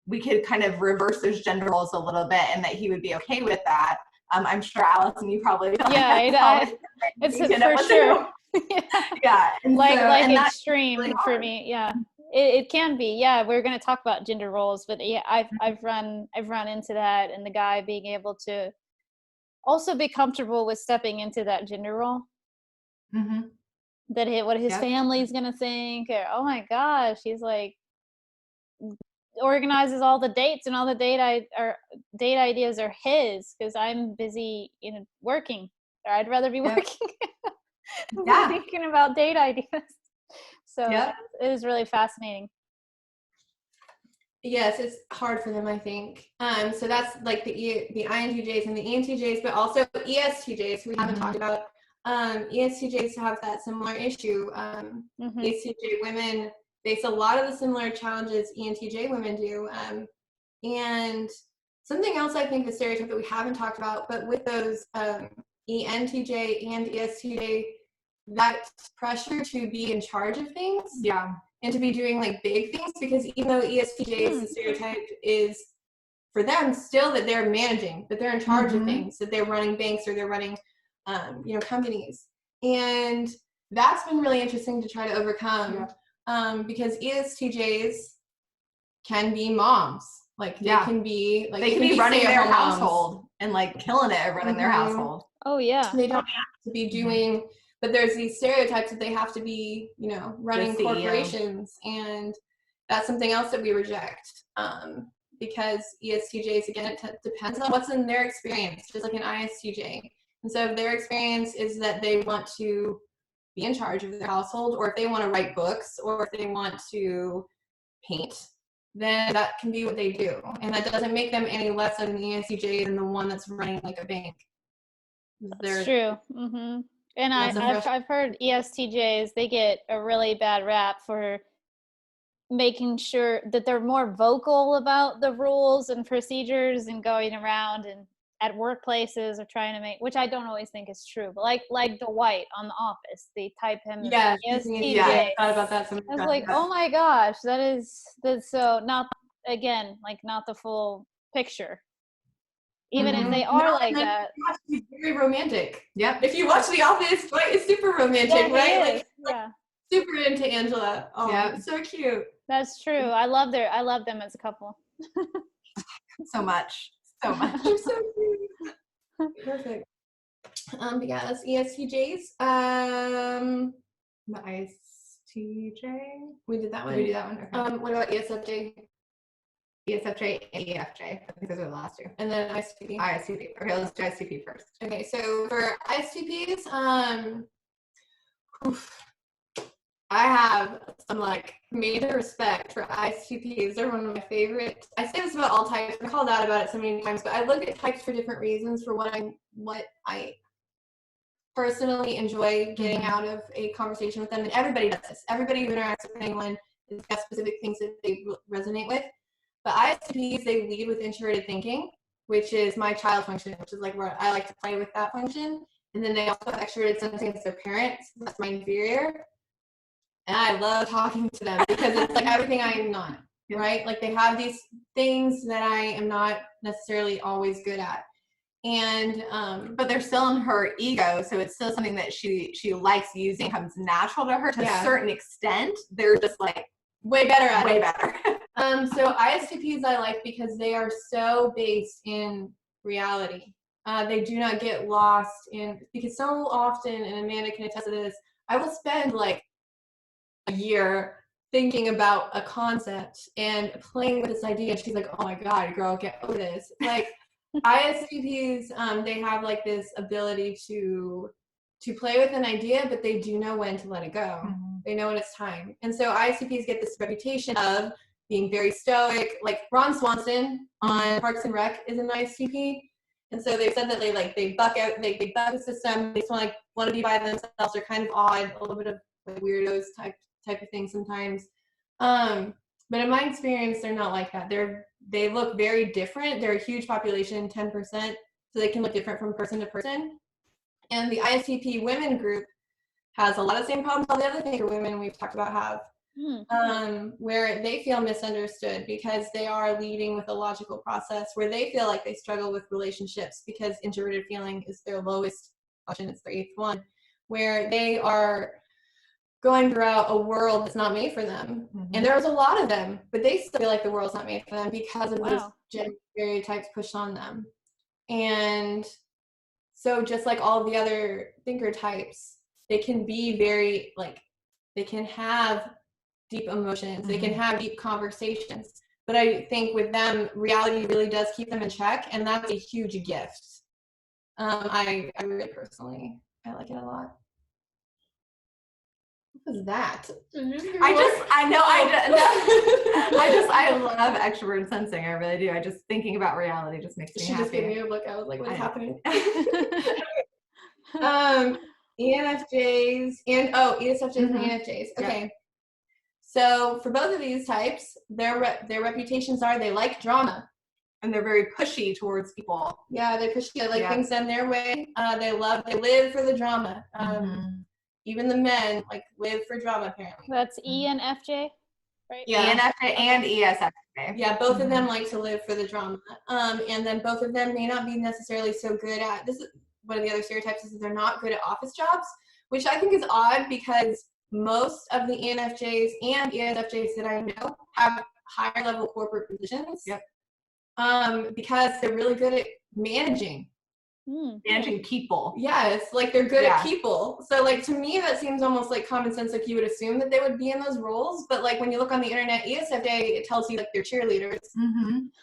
we could kind of reverse those gender roles a little bit, and that he would be okay with that. I'm sure, Allison, you probably feel it's for sure. Yeah. Like extreme really for me. Yeah. It can be. Yeah, we're going to talk about gender roles, but yeah, I've run into that, and the guy being able to also be comfortable with stepping into that gender role. That what his family's going to think, or, oh my gosh, he's like organizes all the dates, and all the date ideas are his, because I'm busy, working, or I'd rather be working than thinking about date ideas. So it was really fascinating. Yes, it's hard for them, I think. So that's like the INTJs and the ENTJs, but also ESTJs, who we haven't talked about. ESTJs have that similar issue. ESTJ women face a lot of the similar challenges ENTJ women do. And something else I think the stereotype that we haven't talked about, but with those ENTJ and ESTJ, that pressure to be in charge of things, and to be doing like big things, because even though ESTJs, the stereotype is for them still that they're managing, that they're in charge of things, that they're running banks or they're running, companies, and that's been really interesting to try to overcome, because ESTJs can be moms. Like they can be like they can be running their household and like killing it at running their household. Oh yeah. They don't have to be doing, but there's these stereotypes that they have to be, running corporations, and that's something else that we reject. Because ESTJs, again, it depends on what's in their experience, just like an ISTJ. And so if their experience is that they want to be in charge of their household, or if they want to write books, or if they want to paint, then that can be what they do. And that doesn't make them any less of an ESTJ than the one that's running like a bank. That's true. And I've heard ESTJs, they get a really bad rap for making sure that they're more vocal about the rules and procedures and going around and at workplaces or trying to make, which I don't always think is true, but like Dwight on The Office, they type him as ESTJ. I thought about that sometimes. I was like, oh my gosh, that's so not the full picture. Even if they are like that. He's very romantic. Yep. If you watch The Office, Dwight is super romantic, right? Like, super into Angela. Oh, so cute. That's true. I love them as a couple. So much. They're so cute. Perfect. But yeah, that's ESTJs. The ISTJ. We did that one. Okay. What about ESFJ? ESFJ and EFJ. I think those are the last two. And then ISTP. ISTP. Okay, let's do ISTP first. Okay, so for ISTPs, I have some like major respect for ISTPs. They're one of my favorites. I say this about all types. I called out about it so many times, but I look at types for different reasons for what I personally enjoy getting out of a conversation with them. And everybody does this. Everybody who interacts with anyone has got specific things that they resonate with. But ISTPs, they lead with introverted thinking, which is my child function, which is like where I like to play with that function. And then they also have extroverted sensing as their parents. So that's my inferior. And I love talking to them because it's like everything I am not, right? Like they have these things that I am not necessarily always good at. And but they're still in her ego, so it's still something that she likes using, comes natural to her to a certain extent. They're just like way better at it. Way better. So ISTPs I like because they are so based in reality. They do not get lost in, because so often, and Amanda can attest to this, I will spend like a year thinking about a concept and playing with this idea, and she's like, oh my God, girl, get over this. Like ISTPs, they have like this ability to play with an idea, but they do know when to let it go. They know when it's time. And so ISTPs get this reputation of being very stoic. Like Ron Swanson on Parks and Rec is an ISTP. And so they've said that they buck out, they buck the system, they just want to be by themselves. They're kind of odd, a little bit of like weirdos type of thing sometimes. But in my experience, they're not like that. They look very different. They're a huge population, 10%, so they can look different from person to person. And the ISTP women group has a lot of the same problems all the other thinker women we've talked about have, where they feel misunderstood because they are leading with a logical process, where they feel like they struggle with relationships because introverted feeling is their lowest function, it's their 8th one, where they are going throughout a world that's not made for them. And there's a lot of them, but they still feel like the world's not made for them because of those gender stereotypes pushed on them. And so just like all of the other thinker types, they can be very like, they can have deep emotions, they can have deep conversations, but I think with them, reality really does keep them in check, and that's a huge gift. I really personally, I like it a lot. What was that? I love extroverted sensing. I really do. I just thinking about reality just makes me happy. She just gave me a look. I was like, what's happening? ENFJs and ESFJs and ENFJs. Okay. Yeah. So for both of these types, their reputations are they like drama. And they're very pushy towards people. Yeah, they push things done their way. They live for the drama. Even the men live for drama apparently. That's ENFJ, right? Yeah. ENFJ and ESFJ. Yeah, both of them like to live for the drama. And then both of them may not be necessarily so good at, this is one of the other stereotypes, is they're not good at office jobs, which I think is odd because most of the ENFJs and ESFJs that I know have higher level corporate positions. Yep. Because they're really good at managing people. Yes, they're good at people. So to me that seems almost like common sense, you would assume that they would be in those roles, but when you look on the internet, ESFJ, it tells you they're cheerleaders.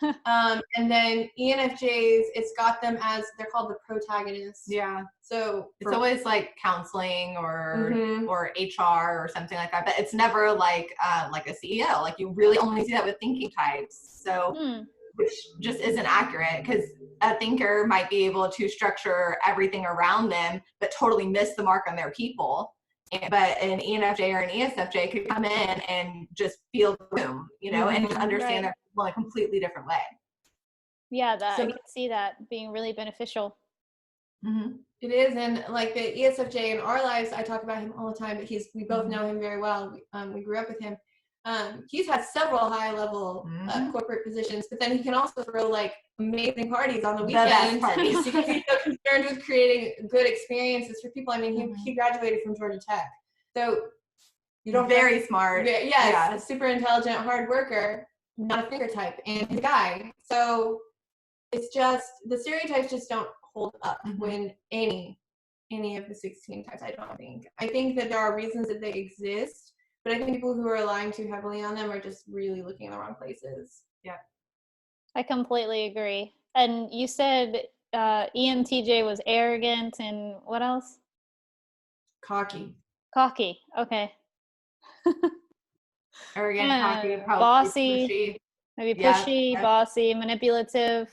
And then ENFJs, it's got them as, they're called the protagonists. Yeah. So it's always counseling or HR or something like that, but it's never like a CEO. You really only see that with thinking types. So which just isn't accurate, because a thinker might be able to structure everything around them, but totally miss the mark on their people. But an ENFJ or an ESFJ could come in and just feel the room, and understand their people in a completely different way. Yeah, I can see that being really beneficial. It is, and the ESFJ in our lives, I talk about him all the time, but we both know him very well. We grew up with him. He's had several high-level corporate positions, but then he can also throw amazing parties on the weekend because he's so concerned with creating good experiences for people. I mean, he graduated from Georgia Tech, so you don't very smart. Yes, super intelligent, hard worker, not a thinker type, and he's a guy. So it's just the stereotypes just don't hold up when any of the 16 types. I think that there are reasons that they exist. But I think people who are relying too heavily on them are just really looking in the wrong places. Yeah. I completely agree. And you said ENTJ was arrogant and what else? Cocky. Okay. Arrogant, cocky, probably bossy, pushy. Maybe pushy, bossy, manipulative.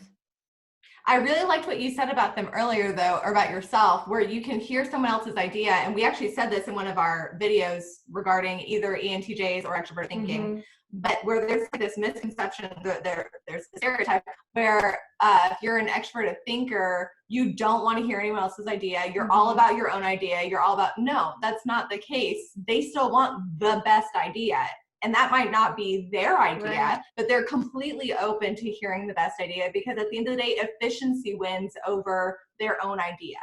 I really liked what you said about them earlier, though, or about yourself, where you can hear someone else's idea. And we actually said this in one of our videos regarding either ENTJs or extroverted thinking, but where there's this misconception, there's a stereotype where if you're an extroverted thinker, you don't want to hear anyone else's idea. You're all about your own idea. You're all about, no, that's not the case. They still want the best idea. And that might not be their idea, but they're completely open to hearing the best idea, because at the end of the day, efficiency wins over their own idea.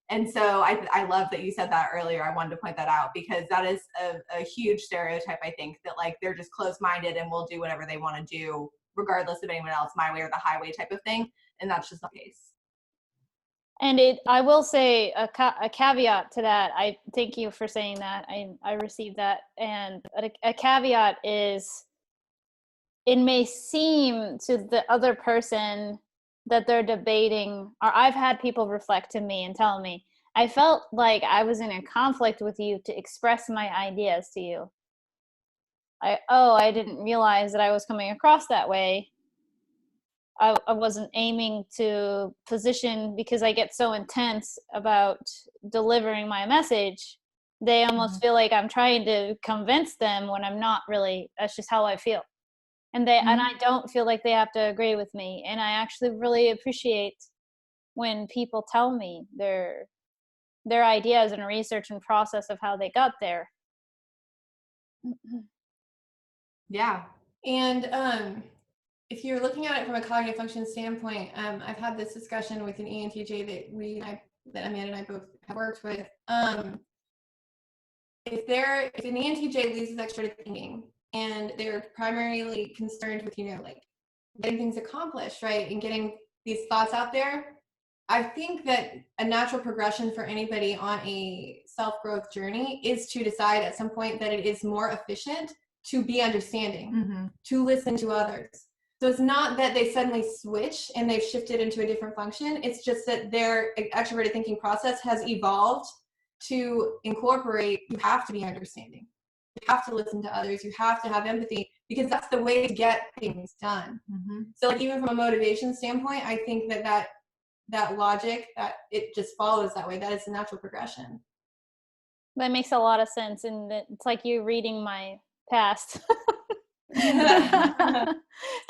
And so I love that you said that earlier. I wanted to point that out, because that is a huge stereotype, I think, that they're just closed-minded and will do whatever they want to do, regardless of anyone else, my way or the highway type of thing. And that's just not the case. And I will say a caveat to that. I thank you for saying that. I received that. And a caveat is, it may seem to the other person that they're debating, or I've had people reflect to me and tell me, I felt like I was in a conflict with you to express my ideas to you. I didn't realize that I was coming across that way. I wasn't aiming to position, because I get so intense about delivering my message. They almost feel like I'm trying to convince them when I'm not really. That's just how I feel. And and I don't feel like they have to agree with me. And I actually really appreciate when people tell me their ideas and research and process of how they got there. Yeah. And if you're looking at it from a cognitive function standpoint, I've had this discussion with an ENTJ that Amanda and I both have worked with. If an ENTJ loses extroverted thinking and they're primarily concerned with, getting things accomplished, right, and getting these thoughts out there, I think that a natural progression for anybody on a self-growth journey is to decide at some point that it is more efficient to be understanding, to listen to others. So it's not that they suddenly switch and they've shifted into a different function. It's just that their extroverted thinking process has evolved to incorporate, you have to be understanding. You have to listen to others. You have to have empathy, because that's the way to get things done. So even from a motivation standpoint, I think that logic, that it just follows that way. That is the natural progression. That makes a lot of sense, and it's like you reading my past.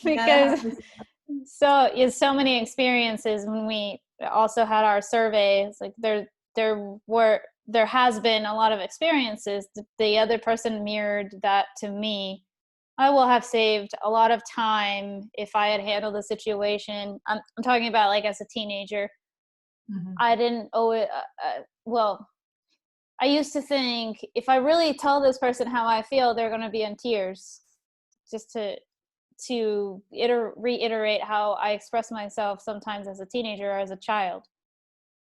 Because so many experiences when we also had our surveys, like there has been a lot of experiences. The other person mirrored that to me. I will have saved a lot of time if I had handled the situation. I'm talking about like as a teenager. Mhm. I didn't owe it. Well, I used to think if I really tell this person how I feel, they're going to be in tears, just to reiterate how I express myself sometimes as a teenager or as a child.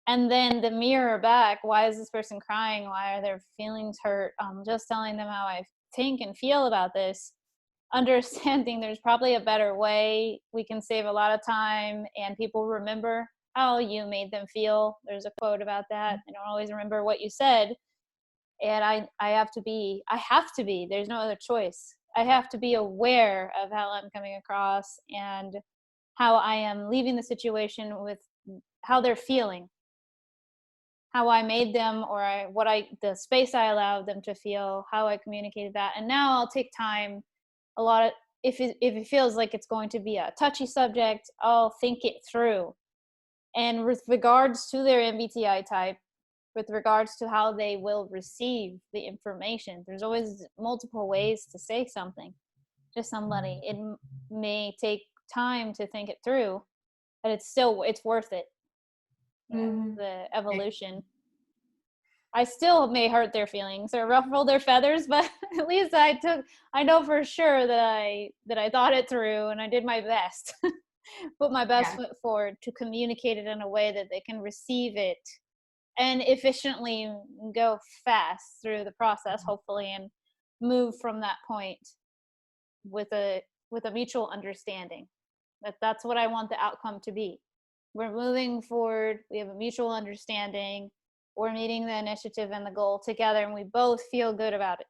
And then the mirror back, why is this person crying? Why are their feelings hurt? Just telling them how I think and feel about this. Understanding there's probably a better way. We can save a lot of time, and people remember how you made them feel. There's a quote about that. They don't always remember what you said. And I have to be, there's no other choice. I have to be aware of how I'm coming across and how I am leaving the situation with how they're feeling, how I made them, or the space I allowed them to feel, how I communicated that. And now I'll take time if it feels like it's going to be a touchy subject, I'll think it through. And with regards to their MBTI type, with regards to how they will receive the information, there's always multiple ways to say something to somebody. It may take time to think it through, but it's worth it. The evolution. I still may hurt their feelings or ruffle their feathers, but at least I know for sure that I thought it through and I did my best. Put my best foot forward to communicate it in a way that they can receive it and efficiently go fast through the process, hopefully, and move from that point with a mutual understanding. That's what I want the outcome to be. We're moving forward, we have a mutual understanding, we're meeting the initiative and the goal together, and we both feel good about it.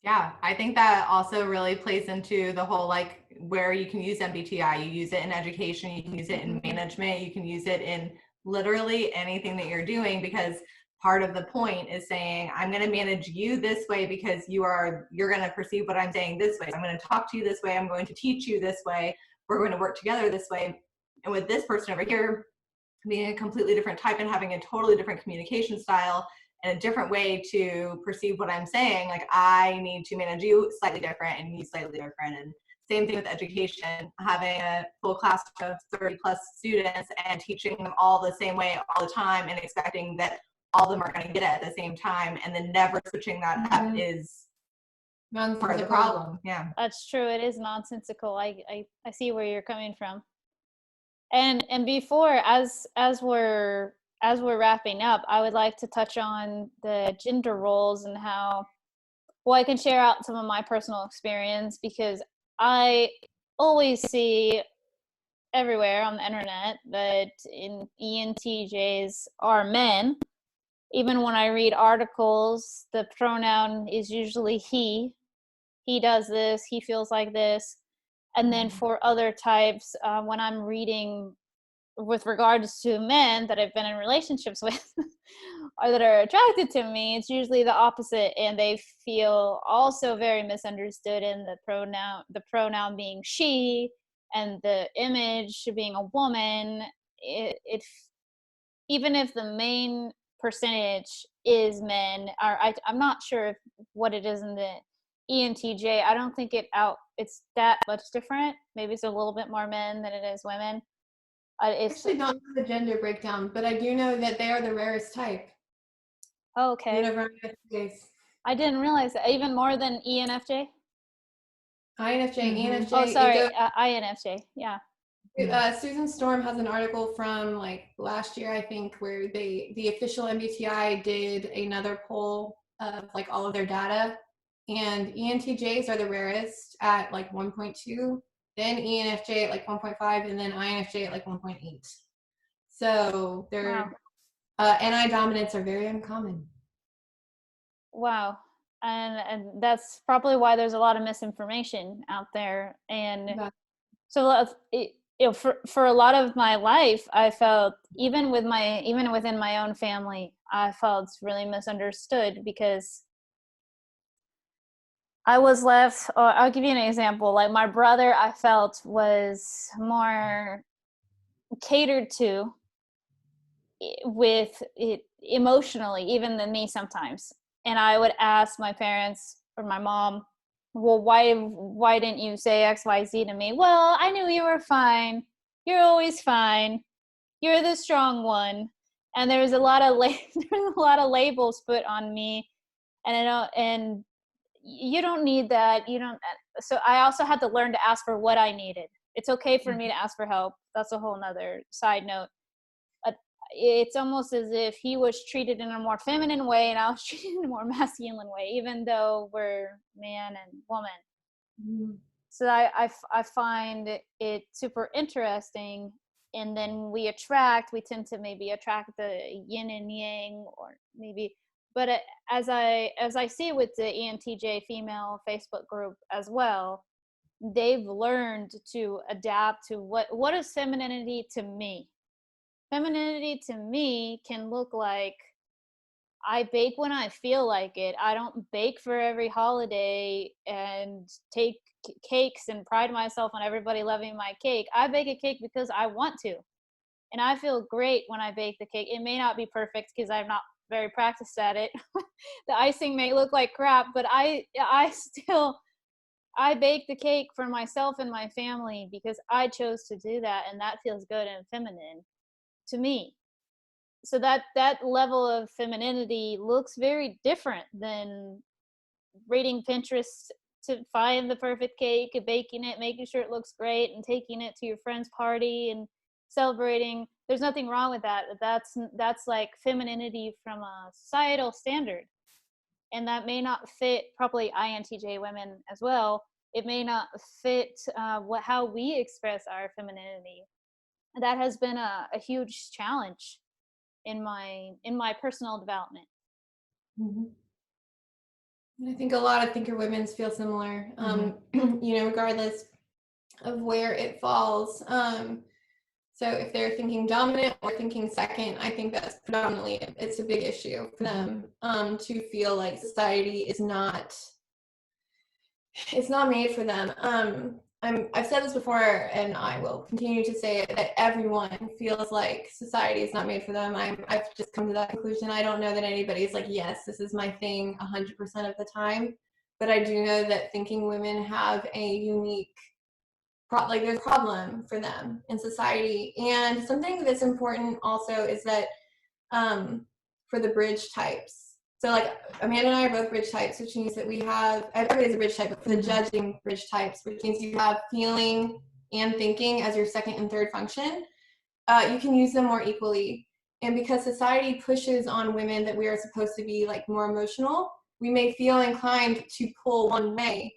Yeah, I think that also really plays into the whole, like, where you can use MBTI. You use it in education, you can use it in management, you can use it in literally anything that you're doing, because part of the point is saying, I'm going to manage you this way because you're going to perceive what I'm saying this way. I'm going to talk to you this way. I'm going to teach you this way. We're going to work together this way. And with this person over here being a completely different type and having a totally different communication style and a different way to perceive what I'm saying, like, I need to manage you slightly different and you slightly different. And same thing with education, having a full class of 30 plus students and teaching them all the same way all the time and expecting that all of them are going to get it at the same time, and then never switching that up is part of the problem. Yeah, that's true. It is nonsensical. I see where you're coming from. And before, as we're wrapping up, I would like to touch on the gender roles and how, well, I can share out some of my personal experience, because I always see everywhere on the internet that ENTJs are men. Even when I read articles, the pronoun is usually he. He does this, he feels like this. And then for other types, when I'm reading with regards to men that I've been in relationships with or that are attracted to me, it's usually the opposite, and they feel also very misunderstood in the pronoun being she and the image being a woman. Even if the main percentage is men, or I'm not sure what it is in the ENTJ. I don't think it's that much different. Maybe it's a little bit more men than it is women. I actually don't know the gender breakdown, but I do know that they are the rarest type. Okay. I didn't realize that. Even more than ENFJ? INFJ, ENFJ. Oh, sorry, INFJ, yeah. Susan Storm has an article from like last year, I think, where the official MBTI did another poll of like all of their data, and ENTJs are the rarest at like 1.2, then ENFJ at like 1.5, and then INFJ at like 1.8. So their NI dominants are very uncommon. Wow. And that's probably why there's a lot of misinformation out there. And so you know, for a lot of my life, I felt, even within my own family, I felt really misunderstood because I was left, or I'll give you an example. Like my brother, I felt was more catered to with it emotionally, even than me sometimes. And I would ask my parents or my mom, well, why didn't you say XYZ to me? Well, I knew you were fine. You're always fine. You're the strong one. And there's a lot of there's a lot of labels put on me, and I know, and you don't need that. You don't. So I also had to learn to ask for what I needed. It's okay for me to ask for help. That's a whole nother side note. It's almost as if he was treated in a more feminine way and I was treated in a more masculine way, even though we're man and woman. Mm-hmm. So I find it super interesting. And then we tend to maybe attract the yin and yang, or maybe, but as I see with the ENTJ female Facebook group as well, they've learned to adapt to what is femininity to me. Femininity to me can look like I bake when I feel like it. I don't bake for every holiday and take cakes and pride myself on everybody loving my cake. I bake a cake because I want to. And I feel great when I bake the cake. It may not be perfect because I'm not very practiced at it. The icing may look like crap, but I bake the cake for myself and my family because I chose to do that, and that feels good and feminine to me. So that level of femininity looks very different than reading Pinterest to find the perfect cake, baking it, making sure it looks great, and taking it to your friend's party and celebrating. There's nothing wrong with that. That's like femininity from a societal standard, and that may not fit probably INTJ women as well. It may not fit how we express our femininity. That has been a huge challenge in my personal development. Mm-hmm. I think a lot of thinker women feel similar, regardless of where it falls. So if they're thinking dominant or thinking second, I think that's predominantly, it's a big issue for them, to feel like society is not made for them. I've said this before, and I will continue to say it, that everyone feels like society is not made for them. I've just come to that conclusion. I don't know that anybody's like, yes, this is my thing 100% of the time, but I do know that thinking women have a unique, there's a problem for them in society. And something that's important also is that for the bridge types, so like Amanda and I are both bridge types, which means that we have, everybody's a bridge type, but for the judging bridge types, which means you have feeling and thinking as your second and third function, you can use them more equally. And because society pushes on women that we are supposed to be like more emotional, we may feel inclined to pull one way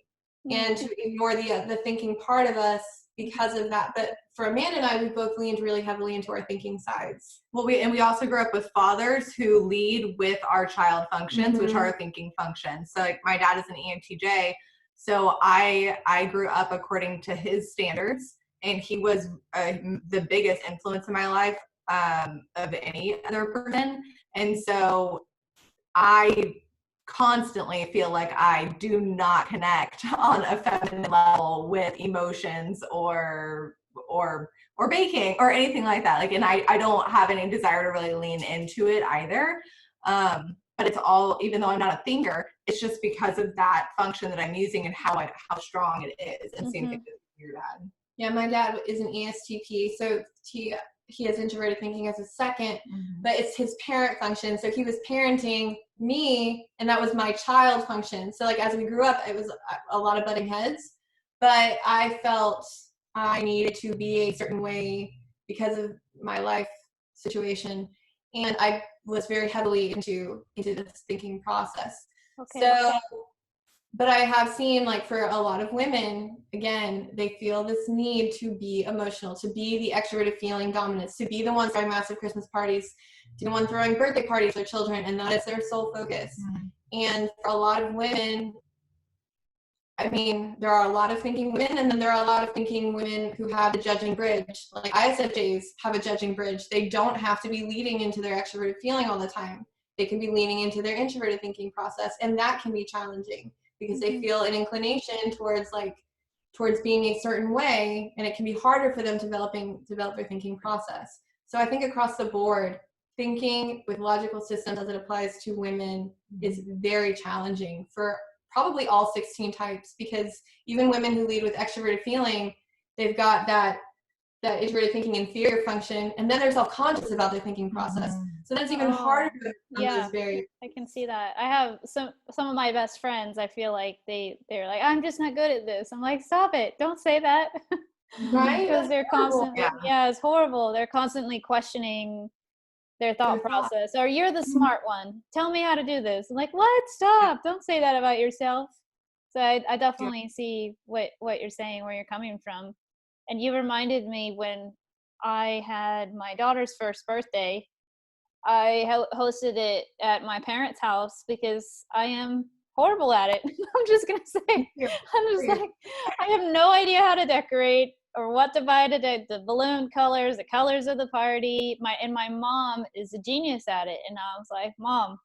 and to ignore the thinking part of us because of that. But for Amanda and I, we both leaned really heavily into our thinking sides. Well, we also grew up with fathers who lead with our child functions, which are our thinking functions. So like my dad is an ENTJ, so I grew up according to his standards, and he was the biggest influence in my life of any other person. And so I constantly feel like I do not connect on a feminine level with emotions or baking or anything like that. Like, and I don't have any desire to really lean into it either. But it's all, even though I'm not a thinker, it's just because of that function that I'm using and how strong it is. And same thing with your dad. Yeah, my dad is an ESTP, so he has introverted thinking as a second, but it's his parent function. So he was parenting me, and that was my child function. So like as we grew up, it was a lot of butting heads, but I felt I needed to be a certain way because of my life situation, and I was very heavily into this thinking process. Okay. So, but I have seen, like, for a lot of women, again, they feel this need to be emotional, to be the extroverted feeling dominance, to be the one throwing massive Christmas parties, to be the one throwing birthday parties for their children, and that is their sole focus. And for a lot of women, I mean, there are a lot of thinking women, and then there are a lot of thinking women who have the judging bridge. Like ISFJs have a judging bridge. They don't have to be leading into their extroverted feeling all the time. They can be leaning into their introverted thinking process, and that can be challenging because they feel an inclination towards being a certain way, and it can be harder for them to develop their thinking process. So I think across the board, thinking with logical systems as it applies to women is very challenging for probably all 16 types, because even women who lead with extroverted feeling, they've got that introverted thinking inferior function, and then they're self-conscious about their thinking process. So that's even harder to yeah, I can see that. I have some of my best friends, I feel like they're like, I'm just not good at this. I'm like, stop it, don't say that. Right? Because they're constantly, it's horrible. They're constantly questioning their thought process. Or you're the smart one. Tell me how to do this. I'm like, what? Stop. Don't say that about yourself. So I definitely see what you're saying, where you're coming from. And you reminded me when I had my daughter's first birthday, I hosted it at my parents' house because I am horrible at it. I'm just going to say, I'm just like, I have no idea how to decorate or what to buy to the balloon colors, the colors of the party. My mom is a genius at it. And I was like, Mom,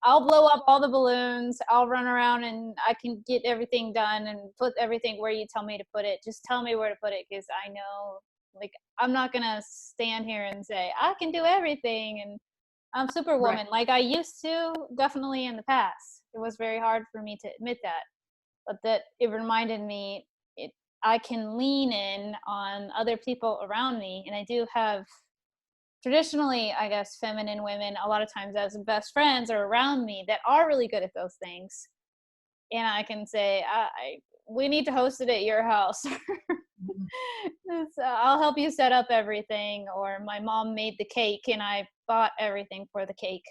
I'll blow up all the balloons. I'll run around and I can get everything done and put everything where you tell me to put it. Just tell me where to put it, because I know, like, I'm not going to stand here and say, I can do everything and I'm Superwoman. Right. Like I used to, definitely in the past. It was very hard for me to admit that. But that it reminded me, I can lean in on other people around me. And I do have traditionally, I guess, feminine women a lot of times as best friends or around me that are really good at those things. And I can say, we need to host it at your house. I'll help you set up everything. Or my mom made the cake and I bought everything for the cake,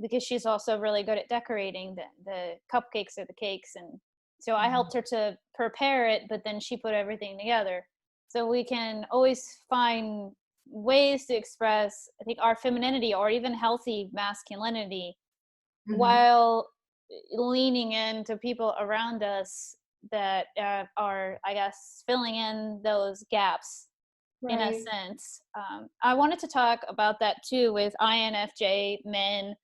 because she's also really good at decorating the cupcakes or the cakes. And so I helped her to prepare it, but then she put everything together. So we can always find ways to express, I think, our femininity or even healthy masculinity while leaning into people around us that are, I guess, filling in those gaps in a sense. I wanted to talk about that too with INFJ men,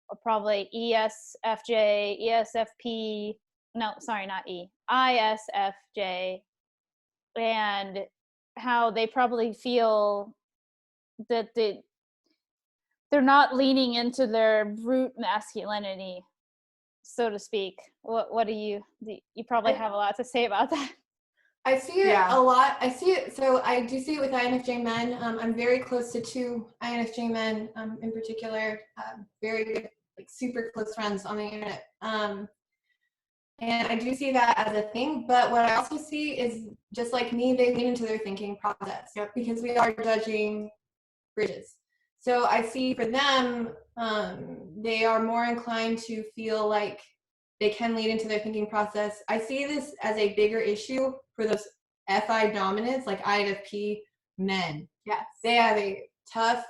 or probably ESFJ, ESFP, no, sorry, not E, ISFJ, and how they probably feel that they're not leaning into their root masculinity, so to speak. What do you probably have a lot to say about that? I see it a lot. I see it. So I do see it with INFJ men. I'm very close to 2 INFJ men in particular, very good, like super close friends on the internet. And I do see that as a thing, but what I also see is, just like me, they lean into their thinking process because we are judging bridges. So I see for them, they are more inclined to feel like they can lead into their thinking process. I see this as a bigger issue for those FI dominants, like INFP men. Yes. They have a tough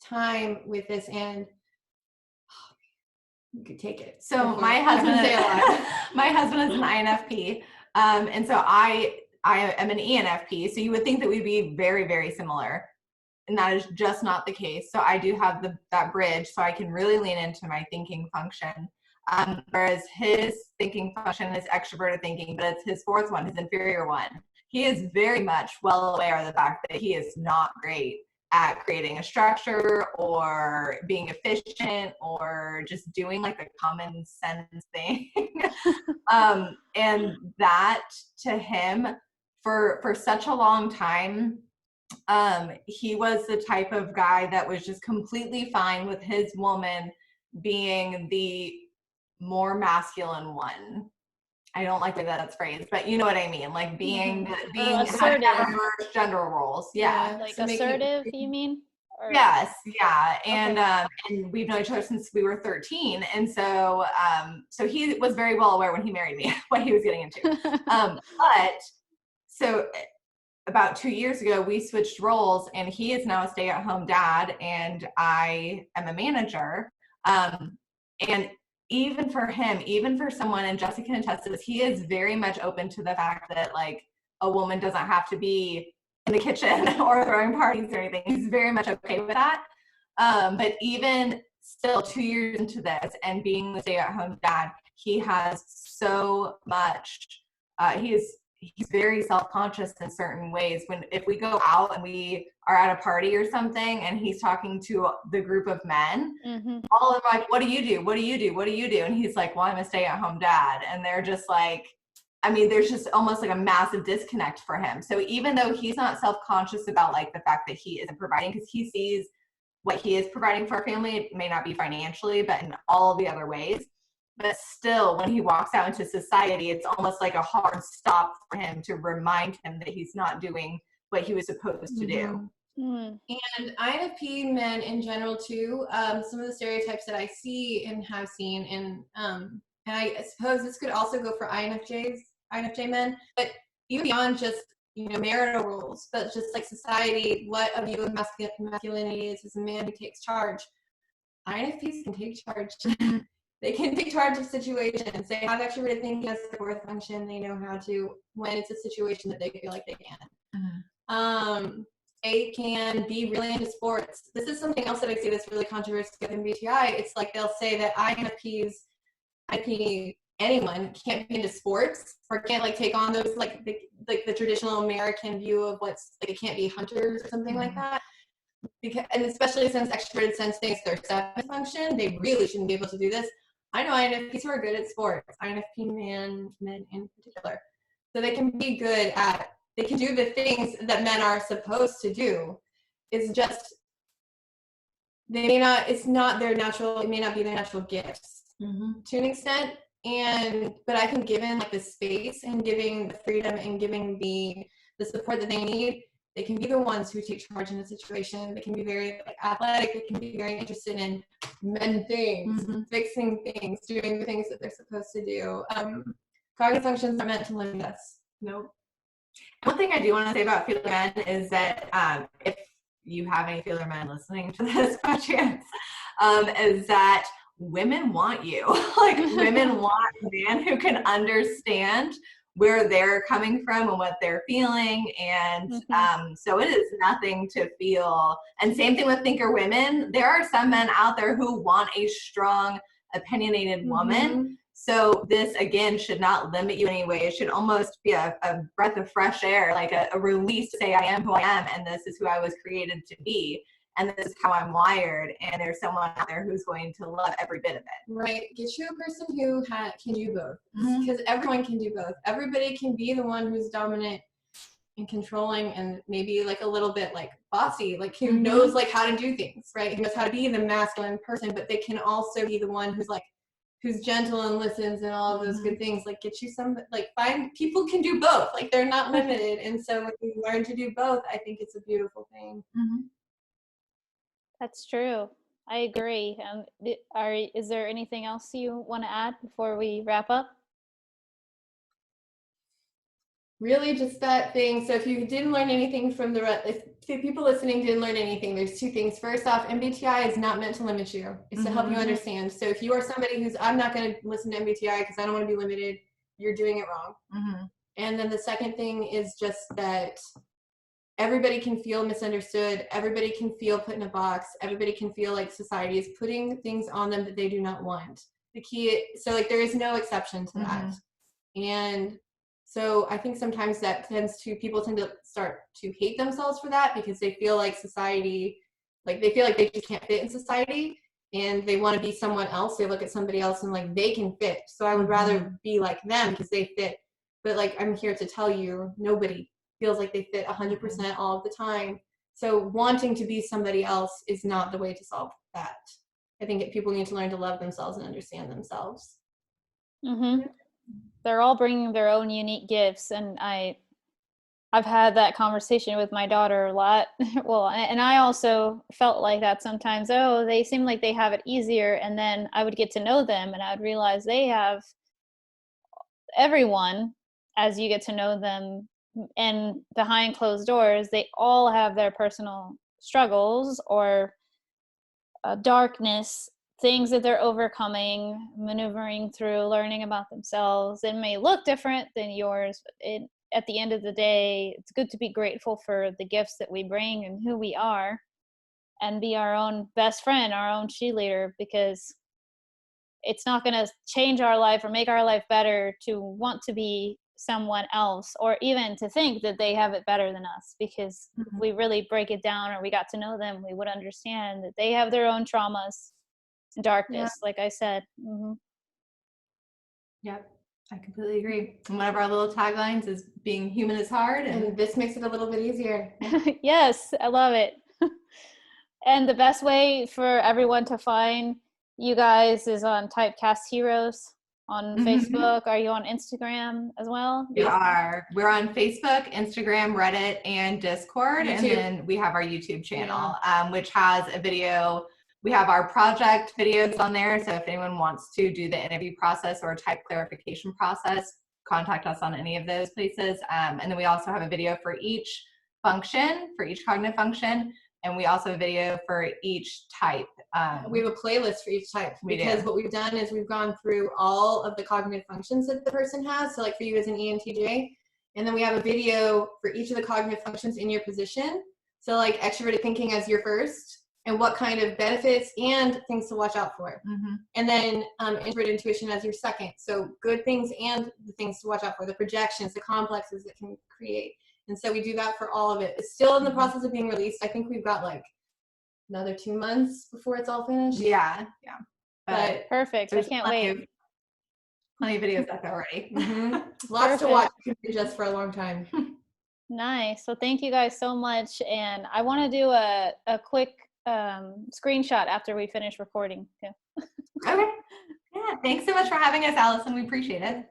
time with this, and you could take it. So my husband is an INFP. And so I am an ENFP. So you would think that we'd be very, very similar. And that is just not the case. So I do have that bridge, so I can really lean into my thinking function. Whereas his thinking function is extroverted thinking, but it's his 4th one, his inferior one. He is very much well aware of the fact that he is not great at creating a structure or being efficient or just doing like the common sense thing. And that to him, for such a long time, he was the type of guy that was just completely fine with his woman being the more masculine one. I don't like the way that's phrased, but you know what I mean, like being assertive, gender roles. Like so assertive, you mean? Or, yes, yeah, and and we've known each other since we were 13, and so so he was very well aware when he married me what he was getting into. But so about 2 years ago, we switched roles, and he is now a stay-at-home dad, and I am a manager. And even for him, even for someone, and Jessica can attest to this, he is very much open to the fact that like a woman doesn't have to be in the kitchen or throwing parties or anything. He's very much okay with that. But even still 2 years into this and being the stay-at-home dad, he has so much, he's very self-conscious in certain ways. If we go out and we are at a party or something and he's talking to the group of men, all of them are like, what do you do? What do you do? What do you do? And he's like, well, I'm a stay-at-home dad. And they're just like, I mean, there's just almost like a massive disconnect for him. So even though he's not self-conscious about like the fact that he isn't providing, because he sees what he is providing for our family, it may not be financially, but in all the other ways. But still, when he walks out into society, it's almost like a hard stop for him to remind him that he's not doing what he was supposed to do. And INFP men in general too, some of the stereotypes that I see and have seen, and I suppose this could also go for INFJ men, but even beyond just, you know, marital roles, but just like society, what a view of masculinity is as a man who takes charge. INFPs can take charge. They can take charge of situations. They have extroverted thinking as their core function. They know how to, when it's a situation that they feel like they can. They can be really into sports. This is something else that I see that's really controversial with MBTI. It's like they'll say that anyone can't be into sports or can't like take on those like the traditional American view of what's like, it can't be hunters or something like that. Because, and especially since extroverted sensing is their seventh function, they really shouldn't be able to do this. I know INFPs who are good at sports, INFP men in particular. So they can be good at, they can do the things that men are supposed to do. It's just, they may not, it's not their natural, it may not be their natural gifts to an extent. But I think given like the space and giving the freedom and giving the support that they need, they can be the ones who take charge in a situation. They can be very like, athletic. They can be very interested in men things, fixing things, doing the things that they're supposed to do. Cognitive functions are meant to limit us. Nope. One thing I do want to say about feeler men is that if you have any feeler men listening to this by chance, is that women want you. Like women want a man who can understand where they're coming from and what they're feeling. And so it is nothing to feel. And same thing with thinker women. There are some men out there who want a strong, opinionated woman. So this, again, should not limit you in any way. It should almost be a breath of fresh air, like a release to say, I am who I am, and this is who I was created to be. And this is how I'm wired, and there's someone out there who's going to love every bit of it. Right. Get you a person who can do both, because everyone can do both. Everybody can be the one who's dominant and controlling and maybe like a little bit like bossy, like who knows like how to do things, right? Who knows how to be the masculine person, but they can also be the one who's gentle and listens and all of those good things. Like get you some, like find people can do both, like they're not limited. And so when you learn to do both, I think it's a beautiful thing. That's true. I agree. Is there anything else you want to add before we wrap up? Really just that thing. So if you didn't learn anything from if people listening didn't learn anything, there's two things. First off, MBTI is not meant to limit you. It's to help you understand. So if you are somebody who's, I'm not going to listen to MBTI because I don't want to be limited, you're doing it wrong. And then the second thing is just that everybody can feel misunderstood. Everybody can feel put in a box. Everybody can feel like society is putting things on them that they do not want. The key, so like there is no exception to that. And so I think sometimes that people tend to start to hate themselves for that because they feel like society, like they feel like they just can't fit in society and they want to be someone else. They look at somebody else and like they can fit. So I would rather be like them because they fit. But like I'm here to tell you, nobody feels like they fit 100% all of the time. So wanting to be somebody else is not the way to solve that. I think people need to learn to love themselves and understand themselves. They're all bringing their own unique gifts, and I've had that conversation with my daughter a lot. Well, and I also felt like that sometimes. Oh, they seem like they have it easier, and then I would get to know them, and I would realize they have everyone. As you get to know them, and behind closed doors, they all have their personal struggles or darkness things that they're overcoming, maneuvering through, learning about themselves. It may look different than yours, but at the end of the day, it's good to be grateful for the gifts that we bring and who we are, and be our own best friend, our own cheerleader, because it's not going to change our life or make our life better to want to be someone else, or even to think that they have it better than us, because if we really break it down or we got to know them, we would understand that they have their own traumas and darkness, like I said. Yep, I completely agree. And one of our little taglines is being human is hard, And this makes it a little bit easier. Yes, I love it. And the best way for everyone to find you guys is on Typecast Heroes on Facebook. Are you on Instagram as well? We are. We're on Facebook, Instagram, Reddit, and Discord. YouTube. And then we have our YouTube channel, which has a video. We have our project videos on there. So if anyone wants to do the interview process or type clarification process, contact us on any of those places. And then we also have a video for each function, for each cognitive function. And we also have a video for each type. We have a playlist for each type, because what we've done is we've gone through all of the cognitive functions that the person has. So like for you as an ENTJ, and then we have a video for each of the cognitive functions in your position. So like extroverted thinking as your first, and what kind of benefits and things to watch out for. And then introverted intuition as your second. So good things and the things to watch out for, the projections, the complexes that can create. And so we do that for all of it. It's still in the process of being released. I think we've got like another 2 months before it's all finished. Yeah. But perfect. I can't wait. Plenty of videos out there already. Lots to watch. You can be just for a long time. Nice. So thank you guys so much. And I want to do a quick screenshot after we finish recording too. Okay. Yeah. Thanks so much for having us, Allison. We appreciate it.